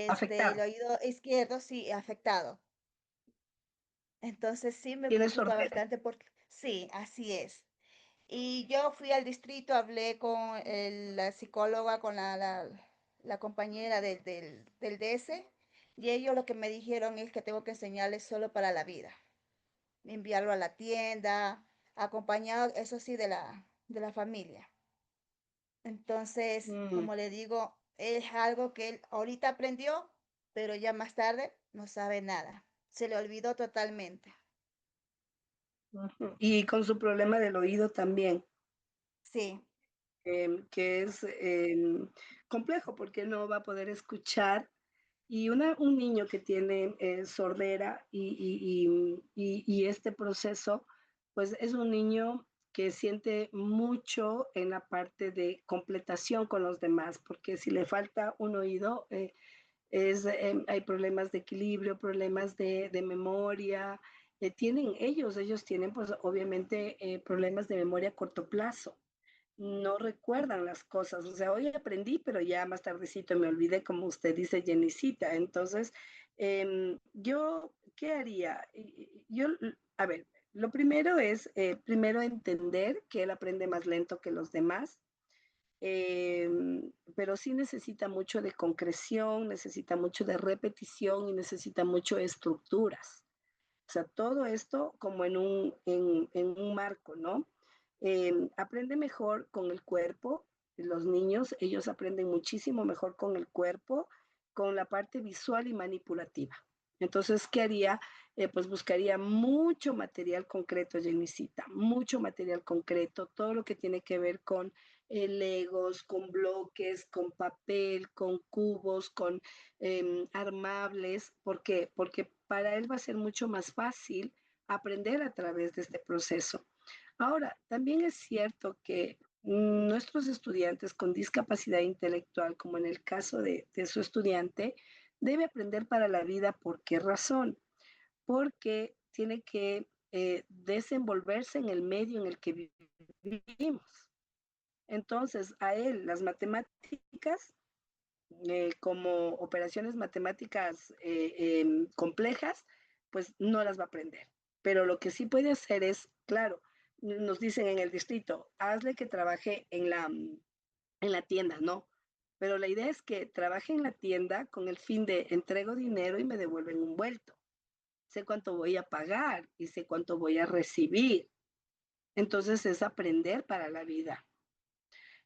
Afectado. oído izquierdo, sí, afectado. Entonces sí me Tiene preocupa sordera. bastante porque sí, así es. Y yo fui al distrito, hablé con la psicóloga, con la compañera del DS, y ellos lo que me dijeron es que tengo que enseñarles solo para la vida, enviarlo a la tienda, acompañado, eso sí, de la familia. Entonces, Mm, como le digo, es algo que él ahorita aprendió, pero ya más tarde no sabe nada. Se le olvidó totalmente. ujú. Y con su problema del oído también, Sí, que es complejo porque no va a poder escuchar. Y un niño que tiene sordera y este proceso, pues es un niño que siente mucho en la parte de completación con los demás, porque si le falta un oído, hay problemas de equilibrio, problemas de memoria. Ellos tienen pues obviamente problemas de memoria a corto plazo, no recuerdan las cosas. O sea, hoy aprendí, pero ya más tardecito me olvidé, como usted dice, Jenicita. Entonces, yo, ¿qué haría? Yo, a ver, lo primero es, primero entender que él aprende más lento que los demás, pero sí necesita mucho de concreción, necesita mucho de repetición y necesita mucho de estructuras. O sea, todo esto como en un marco, ¿no? Aprende mejor con el cuerpo. Los niños, ellos aprenden muchísimo mejor con el cuerpo, con la parte visual y manipulativa. Entonces, ¿qué haría? Pues buscaría mucho material concreto, Jenicita, mucho material concreto, todo lo que tiene que ver con legos, con bloques, con papel, con cubos, con armables. ¿Por qué? Porque para él va a ser mucho más fácil aprender a través de este proceso. Ahora, también es cierto que nuestros estudiantes con discapacidad intelectual, como en el caso de su estudiante, debe aprender para la vida. ¿Por qué razón? Porque tiene que desenvolverse en el medio en el que vivimos. Entonces, a él las matemáticas, como operaciones matemáticas complejas, pues no las va a aprender. Pero lo que sí puede hacer es, claro, nos dicen en el distrito, hazle que trabaje en la tienda, ¿no? Pero la idea es que trabaje en la tienda con el fin de entrego dinero y me devuelven un vuelto. Sé cuánto voy a pagar y sé cuánto voy a recibir. Entonces es aprender para la vida.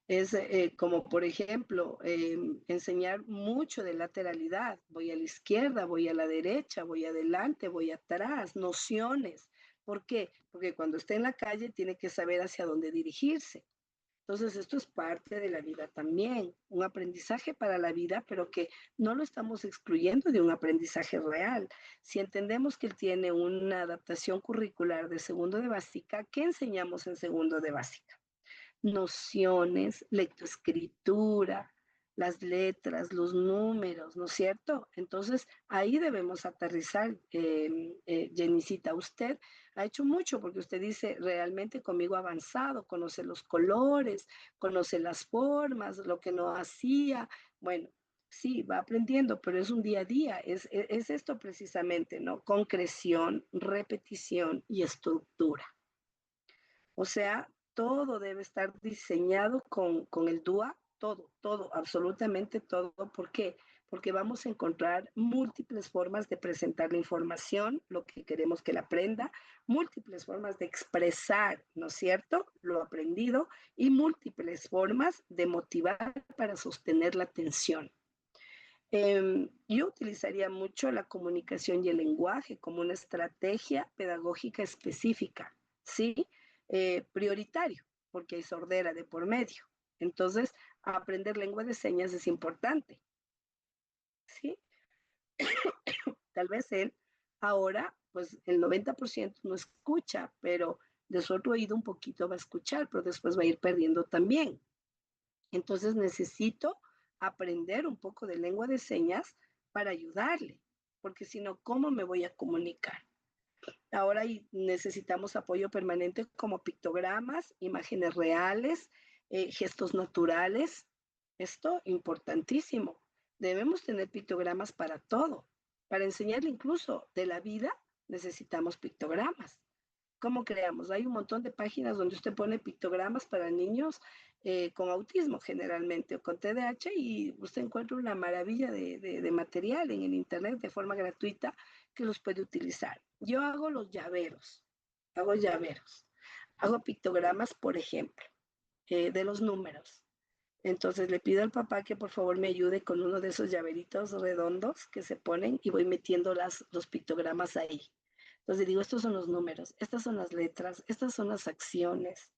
Es como, por ejemplo, enseñar mucho de lateralidad. Voy a la izquierda, voy a la derecha, voy adelante, voy atrás, nociones. ¿Por qué? Porque cuando esté en la calle tiene que saber hacia dónde dirigirse. Entonces, esto es parte de la vida también, un aprendizaje para la vida, pero que no lo estamos excluyendo de un aprendizaje real. Si entendemos que él tiene una adaptación curricular de segundo de básica, ¿qué enseñamos en segundo de básica? Nociones, lectoescritura, las letras, los números, ¿no es cierto? Entonces, ahí debemos aterrizar, Jenicita. Usted ha hecho mucho porque usted dice, realmente conmigo ha avanzado, conoce los colores, conoce las formas, lo que no hacía. Bueno, sí, va aprendiendo, pero es un día a día, es esto precisamente, ¿no? Concreción, repetición y estructura. O sea, todo debe estar diseñado con el DUA, todo, absolutamente todo. ¿Por qué? Porque vamos a encontrar múltiples formas de presentar la información, lo que queremos que la aprenda, múltiples formas de expresar, ¿no es cierto?, lo aprendido y múltiples formas de motivar para sostener la atención. Yo utilizaría mucho la comunicación y el lenguaje como una estrategia pedagógica específica, ¿sí? Prioritario, porque hay sordera de por medio. Entonces, aprender lengua de señas es importante, ¿sí? Tal vez él ahora, pues el 90% no escucha, pero de su otro oído un poquito va a escuchar, pero después va a ir perdiendo también. Entonces necesito aprender un poco de lengua de señas para ayudarle, porque si no, ¿cómo me voy a comunicar? Ahora necesitamos apoyo permanente como pictogramas, imágenes reales, gestos naturales. Esto importantísimo. Debemos tener pictogramas para todo. Para enseñarle incluso de la vida, necesitamos pictogramas. ¿Cómo creamos? Hay un montón de páginas donde usted pone pictogramas para niños con autismo generalmente o con TDAH y usted encuentra una maravilla de material en el Internet de forma gratuita que los puede utilizar. Yo hago los llaveros, hago llaveros, hago pictogramas, por ejemplo, de los números. Entonces le pido al papá que por favor me ayude con uno de esos llaveritos redondos que se ponen y voy metiendo los pictogramas ahí. Entonces digo, estos son los números, estas son las letras, estas son las acciones.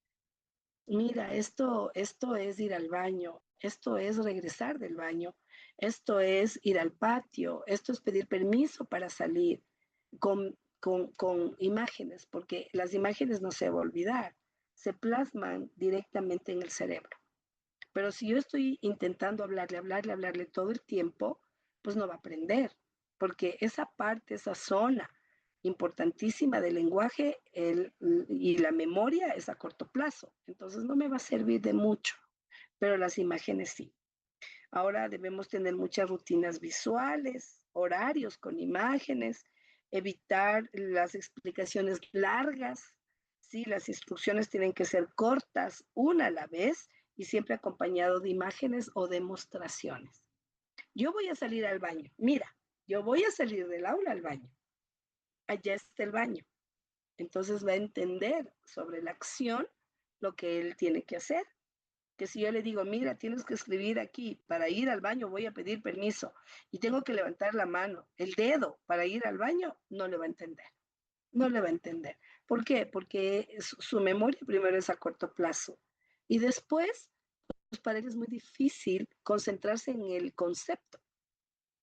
Mira, esto es ir al baño, esto es regresar del baño, esto es ir al patio, esto es pedir permiso para salir con imágenes, porque las imágenes no se va a olvidar, se plasman directamente en el cerebro. Pero si yo estoy intentando hablarle todo el tiempo, pues no va a aprender, porque esa parte, esa zona importantísima del lenguaje y la memoria es a corto plazo. Entonces no me va a servir de mucho, pero las imágenes sí. Ahora debemos tener muchas rutinas visuales, horarios con imágenes, evitar las explicaciones largas, ¿sí? Las instrucciones tienen que ser cortas, una a la vez y siempre acompañado de imágenes o demostraciones. Yo voy a salir al baño. Mira, yo voy a salir del aula al baño. Allá está el baño. Entonces va a entender sobre la acción lo que él tiene que hacer. Que si yo le digo, mira, tienes que escribir aquí, para ir al baño voy a pedir permiso y tengo que levantar la mano, el dedo para ir al baño, no le va a entender. No le va a entender. ¿Por qué? Porque su memoria primero es a corto plazo y después, pues para él es muy difícil concentrarse en el concepto.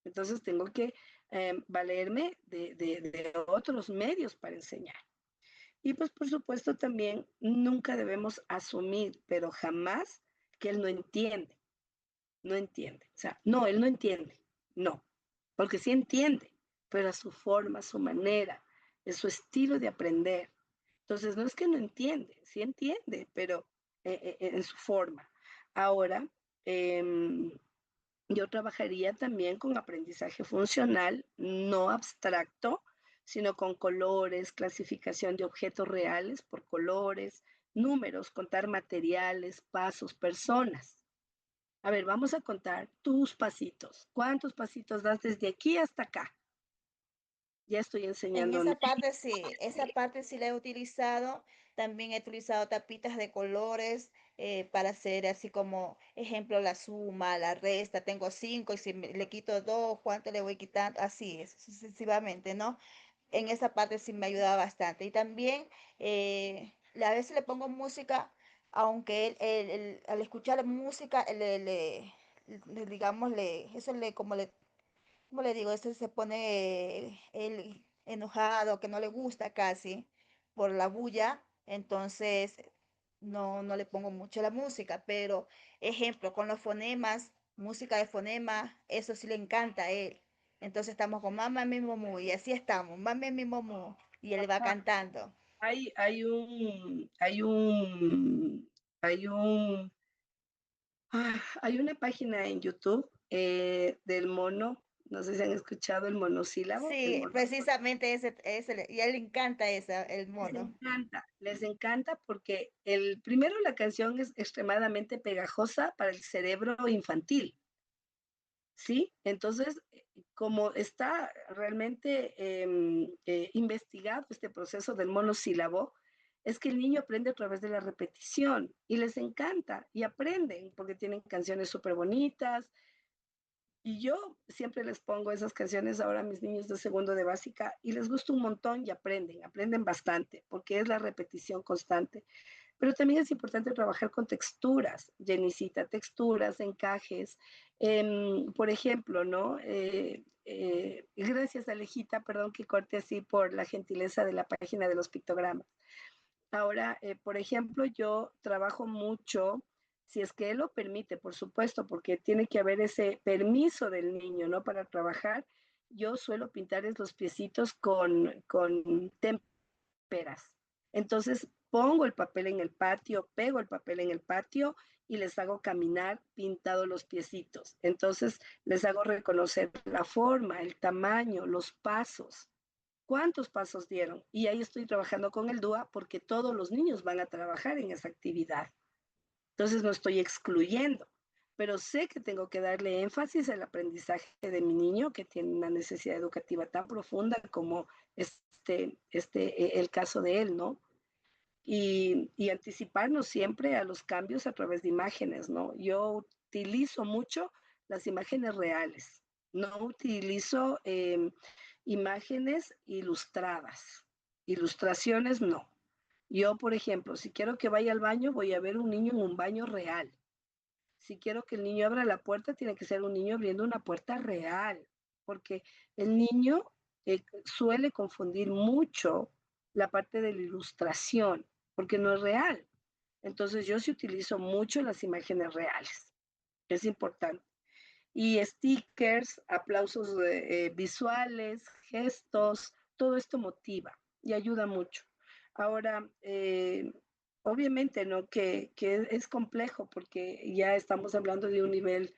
Entonces tengo que valerme de otros medios para enseñar. Y pues por supuesto también nunca debemos asumir, pero jamás que él no entiende, no entiende. O sea, no, él no entiende, no, porque sí entiende, pero a su forma, a su manera, es su estilo de aprender. Entonces no es que no entiende, sí entiende, pero en su forma. Ahora, eh, yo trabajaría también con aprendizaje funcional, no abstracto, sino con colores, clasificación de objetos reales por colores, números, contar materiales, pasos, personas. A ver, vamos a contar tus pasitos. ¿Cuántos pasitos das desde aquí hasta acá? Ya estoy En enseñando a mi... esa parte sí la he utilizado. También he utilizado tapitas de colores para hacer así como ejemplo la suma, la resta. Tengo 5 y si le quito 2, ¿cuánto le voy quitando? Así es, sucesivamente, ¿no? En esa parte sí me ayudaba bastante. Y también a veces le pongo música, aunque al escuchar música, digamos, ¿cómo le digo? Este se pone él enojado, que no le gusta casi por la bulla, entonces no le pongo mucho la música, pero ejemplo, con los fonemas, música de fonema, eso sí le encanta a él. Entonces estamos con mamá mi momu y así estamos, mamá mi momu y él va cantando. Hay un, hay una página en YouTube del mono, no sé si han escuchado el monosílabo, el Sí, mono. precisamente y a él le encanta esa, el mono. Les encanta porque primero la canción es extremadamente pegajosa para el cerebro infantil, ¿sí? Entonces, como está realmente investigado este proceso del monosílabo, es que el niño aprende a través de la repetición y les encanta y aprenden porque tienen canciones súper bonitas, y yo siempre les pongo esas canciones ahora a mis niños de segundo de básica y les gusta un montón y aprenden bastante, porque es la repetición constante. Pero también es importante trabajar con texturas, Jenicita, texturas, encajes. Por ejemplo, ¿no? Gracias, Alejita, perdón que corte así por la gentileza de la página de los pictogramas. Ahora, por ejemplo, yo trabajo mucho, si es que él lo permite, por supuesto, porque tiene que haber ese permiso del niño, ¿no? Para trabajar. Yo suelo pintarles los piecitos con témperas. Entonces, pongo el papel en el patio, pego el papel en el patio y les hago caminar pintado los piecitos. Entonces, les hago reconocer la forma, el tamaño, los pasos. ¿Cuántos pasos dieron? Y ahí estoy trabajando con el DUA porque todos los niños van a trabajar en esa actividad. Entonces no estoy excluyendo, pero sé que tengo que darle énfasis al aprendizaje de mi niño que tiene una necesidad educativa tan profunda como el caso de él, ¿no? Y anticiparnos siempre a los cambios a través de imágenes, ¿no? Yo utilizo mucho las imágenes reales, no utilizo imágenes ilustradas, ilustraciones no. Yo, por ejemplo, si quiero que vaya al baño, voy a ver un niño en un baño real. Si quiero que el niño abra la puerta, tiene que ser un niño abriendo una puerta real, porque el niño suele confundir mucho la parte de la ilustración, porque no es real. Entonces yo sí utilizo mucho las imágenes reales, es importante. Y stickers, aplausos visuales, gestos, todo esto motiva y ayuda mucho. Ahora, obviamente, ¿no? Que es complejo porque ya estamos hablando de un nivel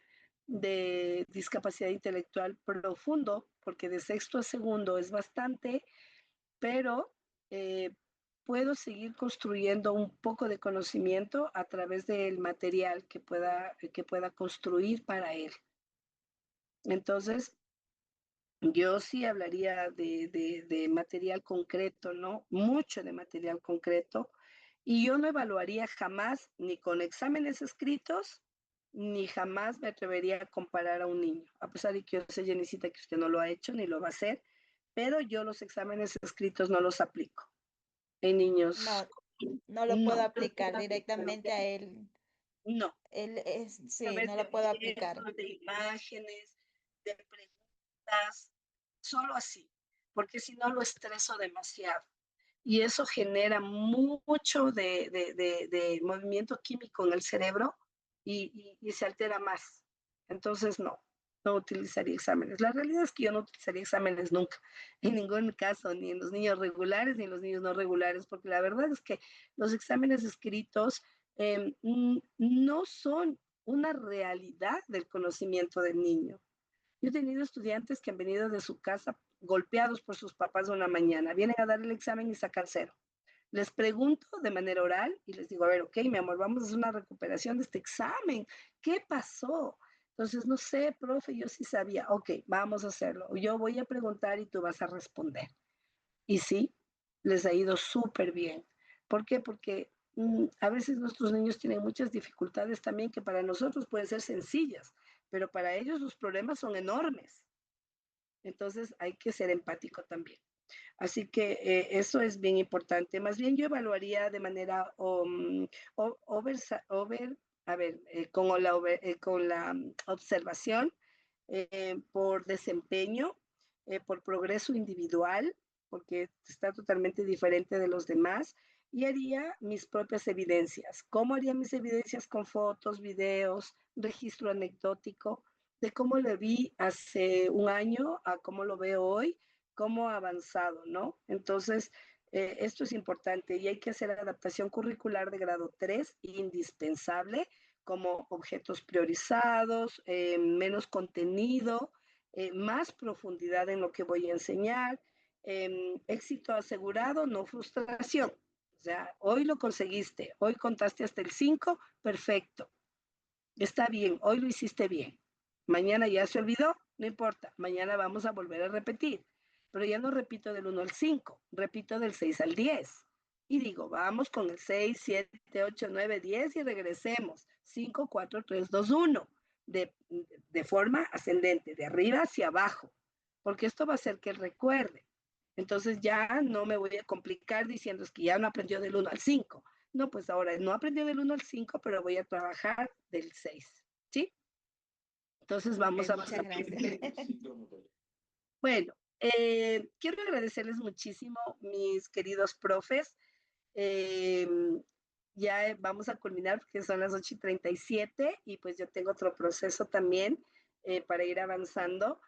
de discapacidad intelectual profundo, porque de sexto a segundo es bastante, pero eh, puedo seguir construyendo un poco de conocimiento a través del material que pueda construir para él. Entonces, yo sí hablaría de material concreto, ¿no? Mucho de material concreto. Y yo no evaluaría jamás ni con exámenes escritos, ni jamás me atrevería a comparar a un niño. A pesar de que yo sé, Jenicita, que usted no lo ha hecho ni lo va a hacer, pero yo los exámenes escritos no los aplico en niños. No, no lo puedo No, aplicar directamente a él. no. Él es, A sí, no través de lo puedo aplicar. ejemplos, de imágenes, de preguntas, solo así, porque si no lo estreso demasiado. Y eso genera mucho de movimiento químico en el cerebro y se altera más. Entonces, no utilizaría exámenes. La realidad es que yo no utilizaría exámenes nunca, en ningún caso, ni en los niños regulares ni en los niños no regulares, porque la verdad es que los exámenes escritos no son una realidad del conocimiento del niño. Yo he tenido estudiantes que han venido de su casa golpeados por sus papás una mañana, vienen a dar el examen y sacan cero. Les pregunto de manera oral y les digo, a ver, ok, mi amor, vamos a hacer una recuperación de este examen. ¿Qué pasó? Entonces, no sé, profe, yo sí sabía. Ok, vamos a hacerlo. Yo voy a preguntar y tú vas a responder. Y sí, les ha ido súper bien. ¿Por qué? Porque a veces nuestros niños tienen muchas dificultades también que para nosotros pueden ser sencillas, pero para ellos los problemas son enormes. Entonces hay que ser empático también. Así que eso es bien importante. Más bien yo evaluaría de manera a ver, con la observación, por desempeño, por progreso individual, porque está totalmente diferente de los demás, y haría mis propias evidencias. ¿Cómo haría mis evidencias? Con fotos, videos, registro anecdótico, de cómo lo vi hace un año a cómo lo veo hoy, cómo ha avanzado, ¿no? Entonces, esto es importante y hay que hacer adaptación curricular de grado 3, indispensable, como objetos priorizados, menos contenido, más profundidad en lo que voy a enseñar, éxito asegurado, no frustración. O sea, hoy lo conseguiste, hoy contaste hasta el 5, perfecto, está bien, hoy lo hiciste bien. Mañana ya se olvidó, no importa, mañana vamos a volver a repetir. Pero ya no repito del 1 al 5, repito del 6 al 10. Y digo, vamos con el 6, 7, 8, 9, 10 y regresemos. 5, 4, 3, 2, 1. De forma ascendente, de arriba hacia abajo. Porque esto va a hacer que recuerde. Entonces ya no me voy a complicar diciendo es que ya no aprendió del 1 al 5. No, pues ahora no aprendió del 1 al 5, pero voy a trabajar del 6. ¿Sí? Entonces Ok, vamos a muchas avanzar. gracias. Bueno, quiero agradecerles muchísimo, mis queridos profes. Eh, ya vamos a culminar porque son las 8:37 y pues yo tengo otro proceso también para ir avanzando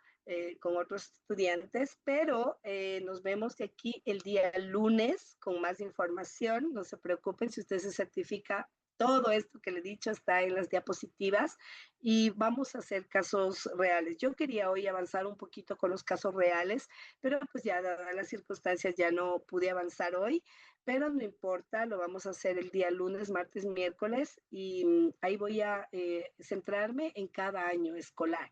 con otros estudiantes, pero nos vemos de aquí el día lunes con más información. No se preocupen si usted se certifica. Todo esto que le he dicho está en las diapositivas y vamos a hacer casos reales. Yo quería hoy avanzar un poquito con los casos reales, pero pues ya dadas las circunstancias ya no pude avanzar hoy, pero no importa, lo vamos a hacer el día lunes, martes, miércoles y ahí voy a centrarme en cada año escolar.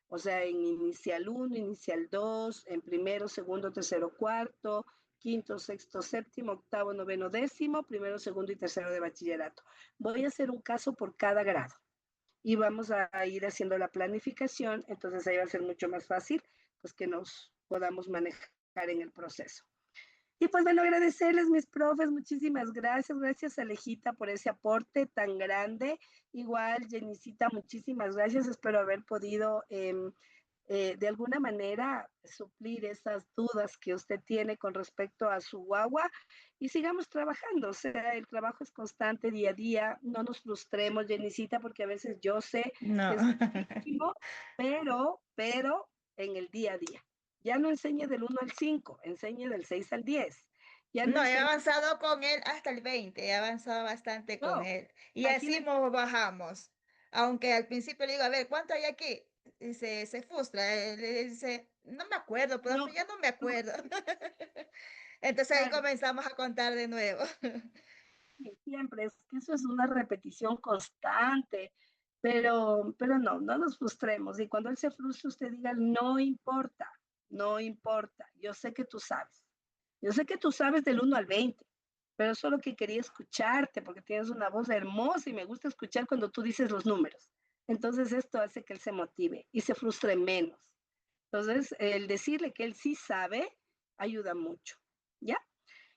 O sea, en inicial 1, inicial 2, en primero, segundo, tercero, cuarto, quinto, sexto, séptimo, octavo, noveno, décimo, primero, segundo y tercero de bachillerato. Voy a hacer un caso por cada grado y vamos a ir haciendo la planificación, entonces ahí va a ser mucho más fácil pues que nos podamos manejar en el proceso. Y pues bueno, agradecerles mis profes, muchísimas gracias, gracias Alejita por ese aporte tan grande. Igual, Jenicita, muchísimas gracias, espero haber podido de alguna manera suplir esas dudas que usted tiene con respecto a su guagua y sigamos trabajando, o sea, el trabajo es constante día a día, no nos frustremos, Jenicita, porque a veces yo sé que No. es muchísimo, pero en el día a día. Ya no enseñe del 1 al 5, enseñe del 6 al 10. Ya no No, he enseñe, avanzado con él hasta el 20, he avanzado bastante con no, él. Y así imagínate, bajamos. Aunque al principio le digo, a ver, ¿cuánto hay aquí? Y se frustra, él dice, no me acuerdo, no, profe, ya no me no, acuerdo. Entonces ahí claro, comenzamos a contar de nuevo. sí, siempre, es que eso es una repetición constante, pero no, no nos frustremos. Y cuando él se frustre, usted diga, no importa, no importa, yo sé que tú sabes del 1 al 20, pero solo que quería escucharte porque tienes una voz hermosa y me gusta escuchar cuando tú dices los números. Entonces esto hace que él se motive y se frustre menos. Entonces, el decirle que él sí sabe ayuda mucho, ¿ya?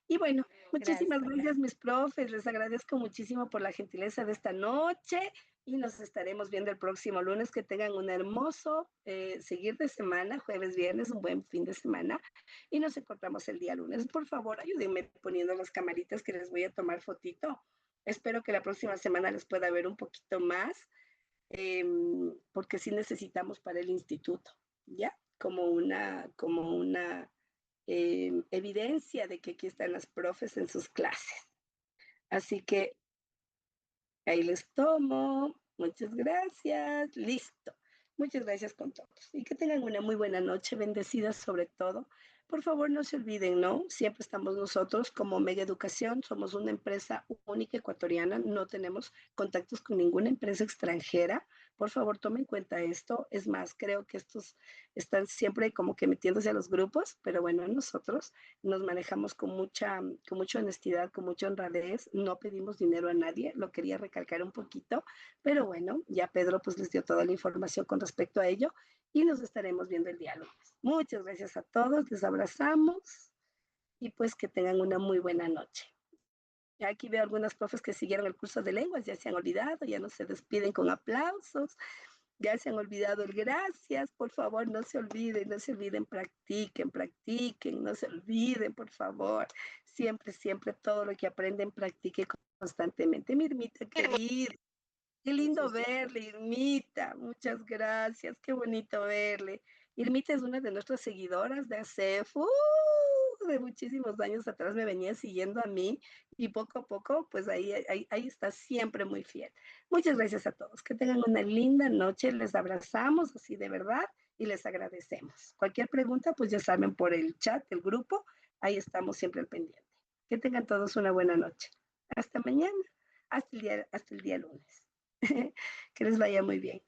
Y bueno, muchísimas Gracias. gracias, mis profes. Les agradezco muchísimo por la gentileza de esta noche y nos estaremos viendo el próximo lunes. Que tengan un hermoso seguir de semana, jueves, viernes, un buen fin de semana. Y nos encontramos el día lunes. Por favor, ayúdenme poniendo las camaritas que les voy a tomar fotito. Espero que la próxima semana les pueda ver un poquito más, eh, porque sí necesitamos para el instituto, ¿ya? Como una evidencia de que aquí están las profes en sus clases. Así que ahí les tomo. Muchas gracias. Listo. Muchas gracias con todos. Y que tengan una muy buena noche, bendecida sobre todo. Por favor, no se olviden, ¿no? Siempre estamos nosotros como Mega Educación, somos una empresa única ecuatoriana, no tenemos contactos con ninguna empresa extranjera. Por favor, tomen en cuenta esto. Es más, creo que estos están siempre como que metiéndose a los grupos, pero bueno, nosotros nos manejamos con mucha honestidad, con mucha honradez, no pedimos dinero a nadie, lo quería recalcar un poquito, pero bueno, ya Pedro pues les dio toda la información con respecto a ello y nos estaremos viendo el día lunes. Muchas gracias a todos, les abrazamos y pues que tengan una muy buena noche. Aquí veo algunas profes que siguieron el curso de lenguas, ya se han olvidado, ya no se despiden con aplausos, ya se han olvidado el gracias, por favor, no se olviden, practiquen, practiquen, no se olviden, por favor. Siempre, siempre todo lo que aprenden, practique constantemente. Mi Irmita querida, qué lindo verle, Irmita. Muchas gracias, qué bonito verle. Irmita es una de nuestras seguidoras de ACEF. De muchísimos años atrás me venía siguiendo a mí y poco a poco, pues ahí está siempre muy fiel. Muchas gracias a todos. Que tengan una linda noche. Les abrazamos así de verdad y les agradecemos. Cualquier pregunta, pues ya saben por el chat, el grupo, ahí estamos siempre al pendiente. Que tengan todos una buena noche. Hasta mañana, hasta el día lunes. Que les vaya muy bien.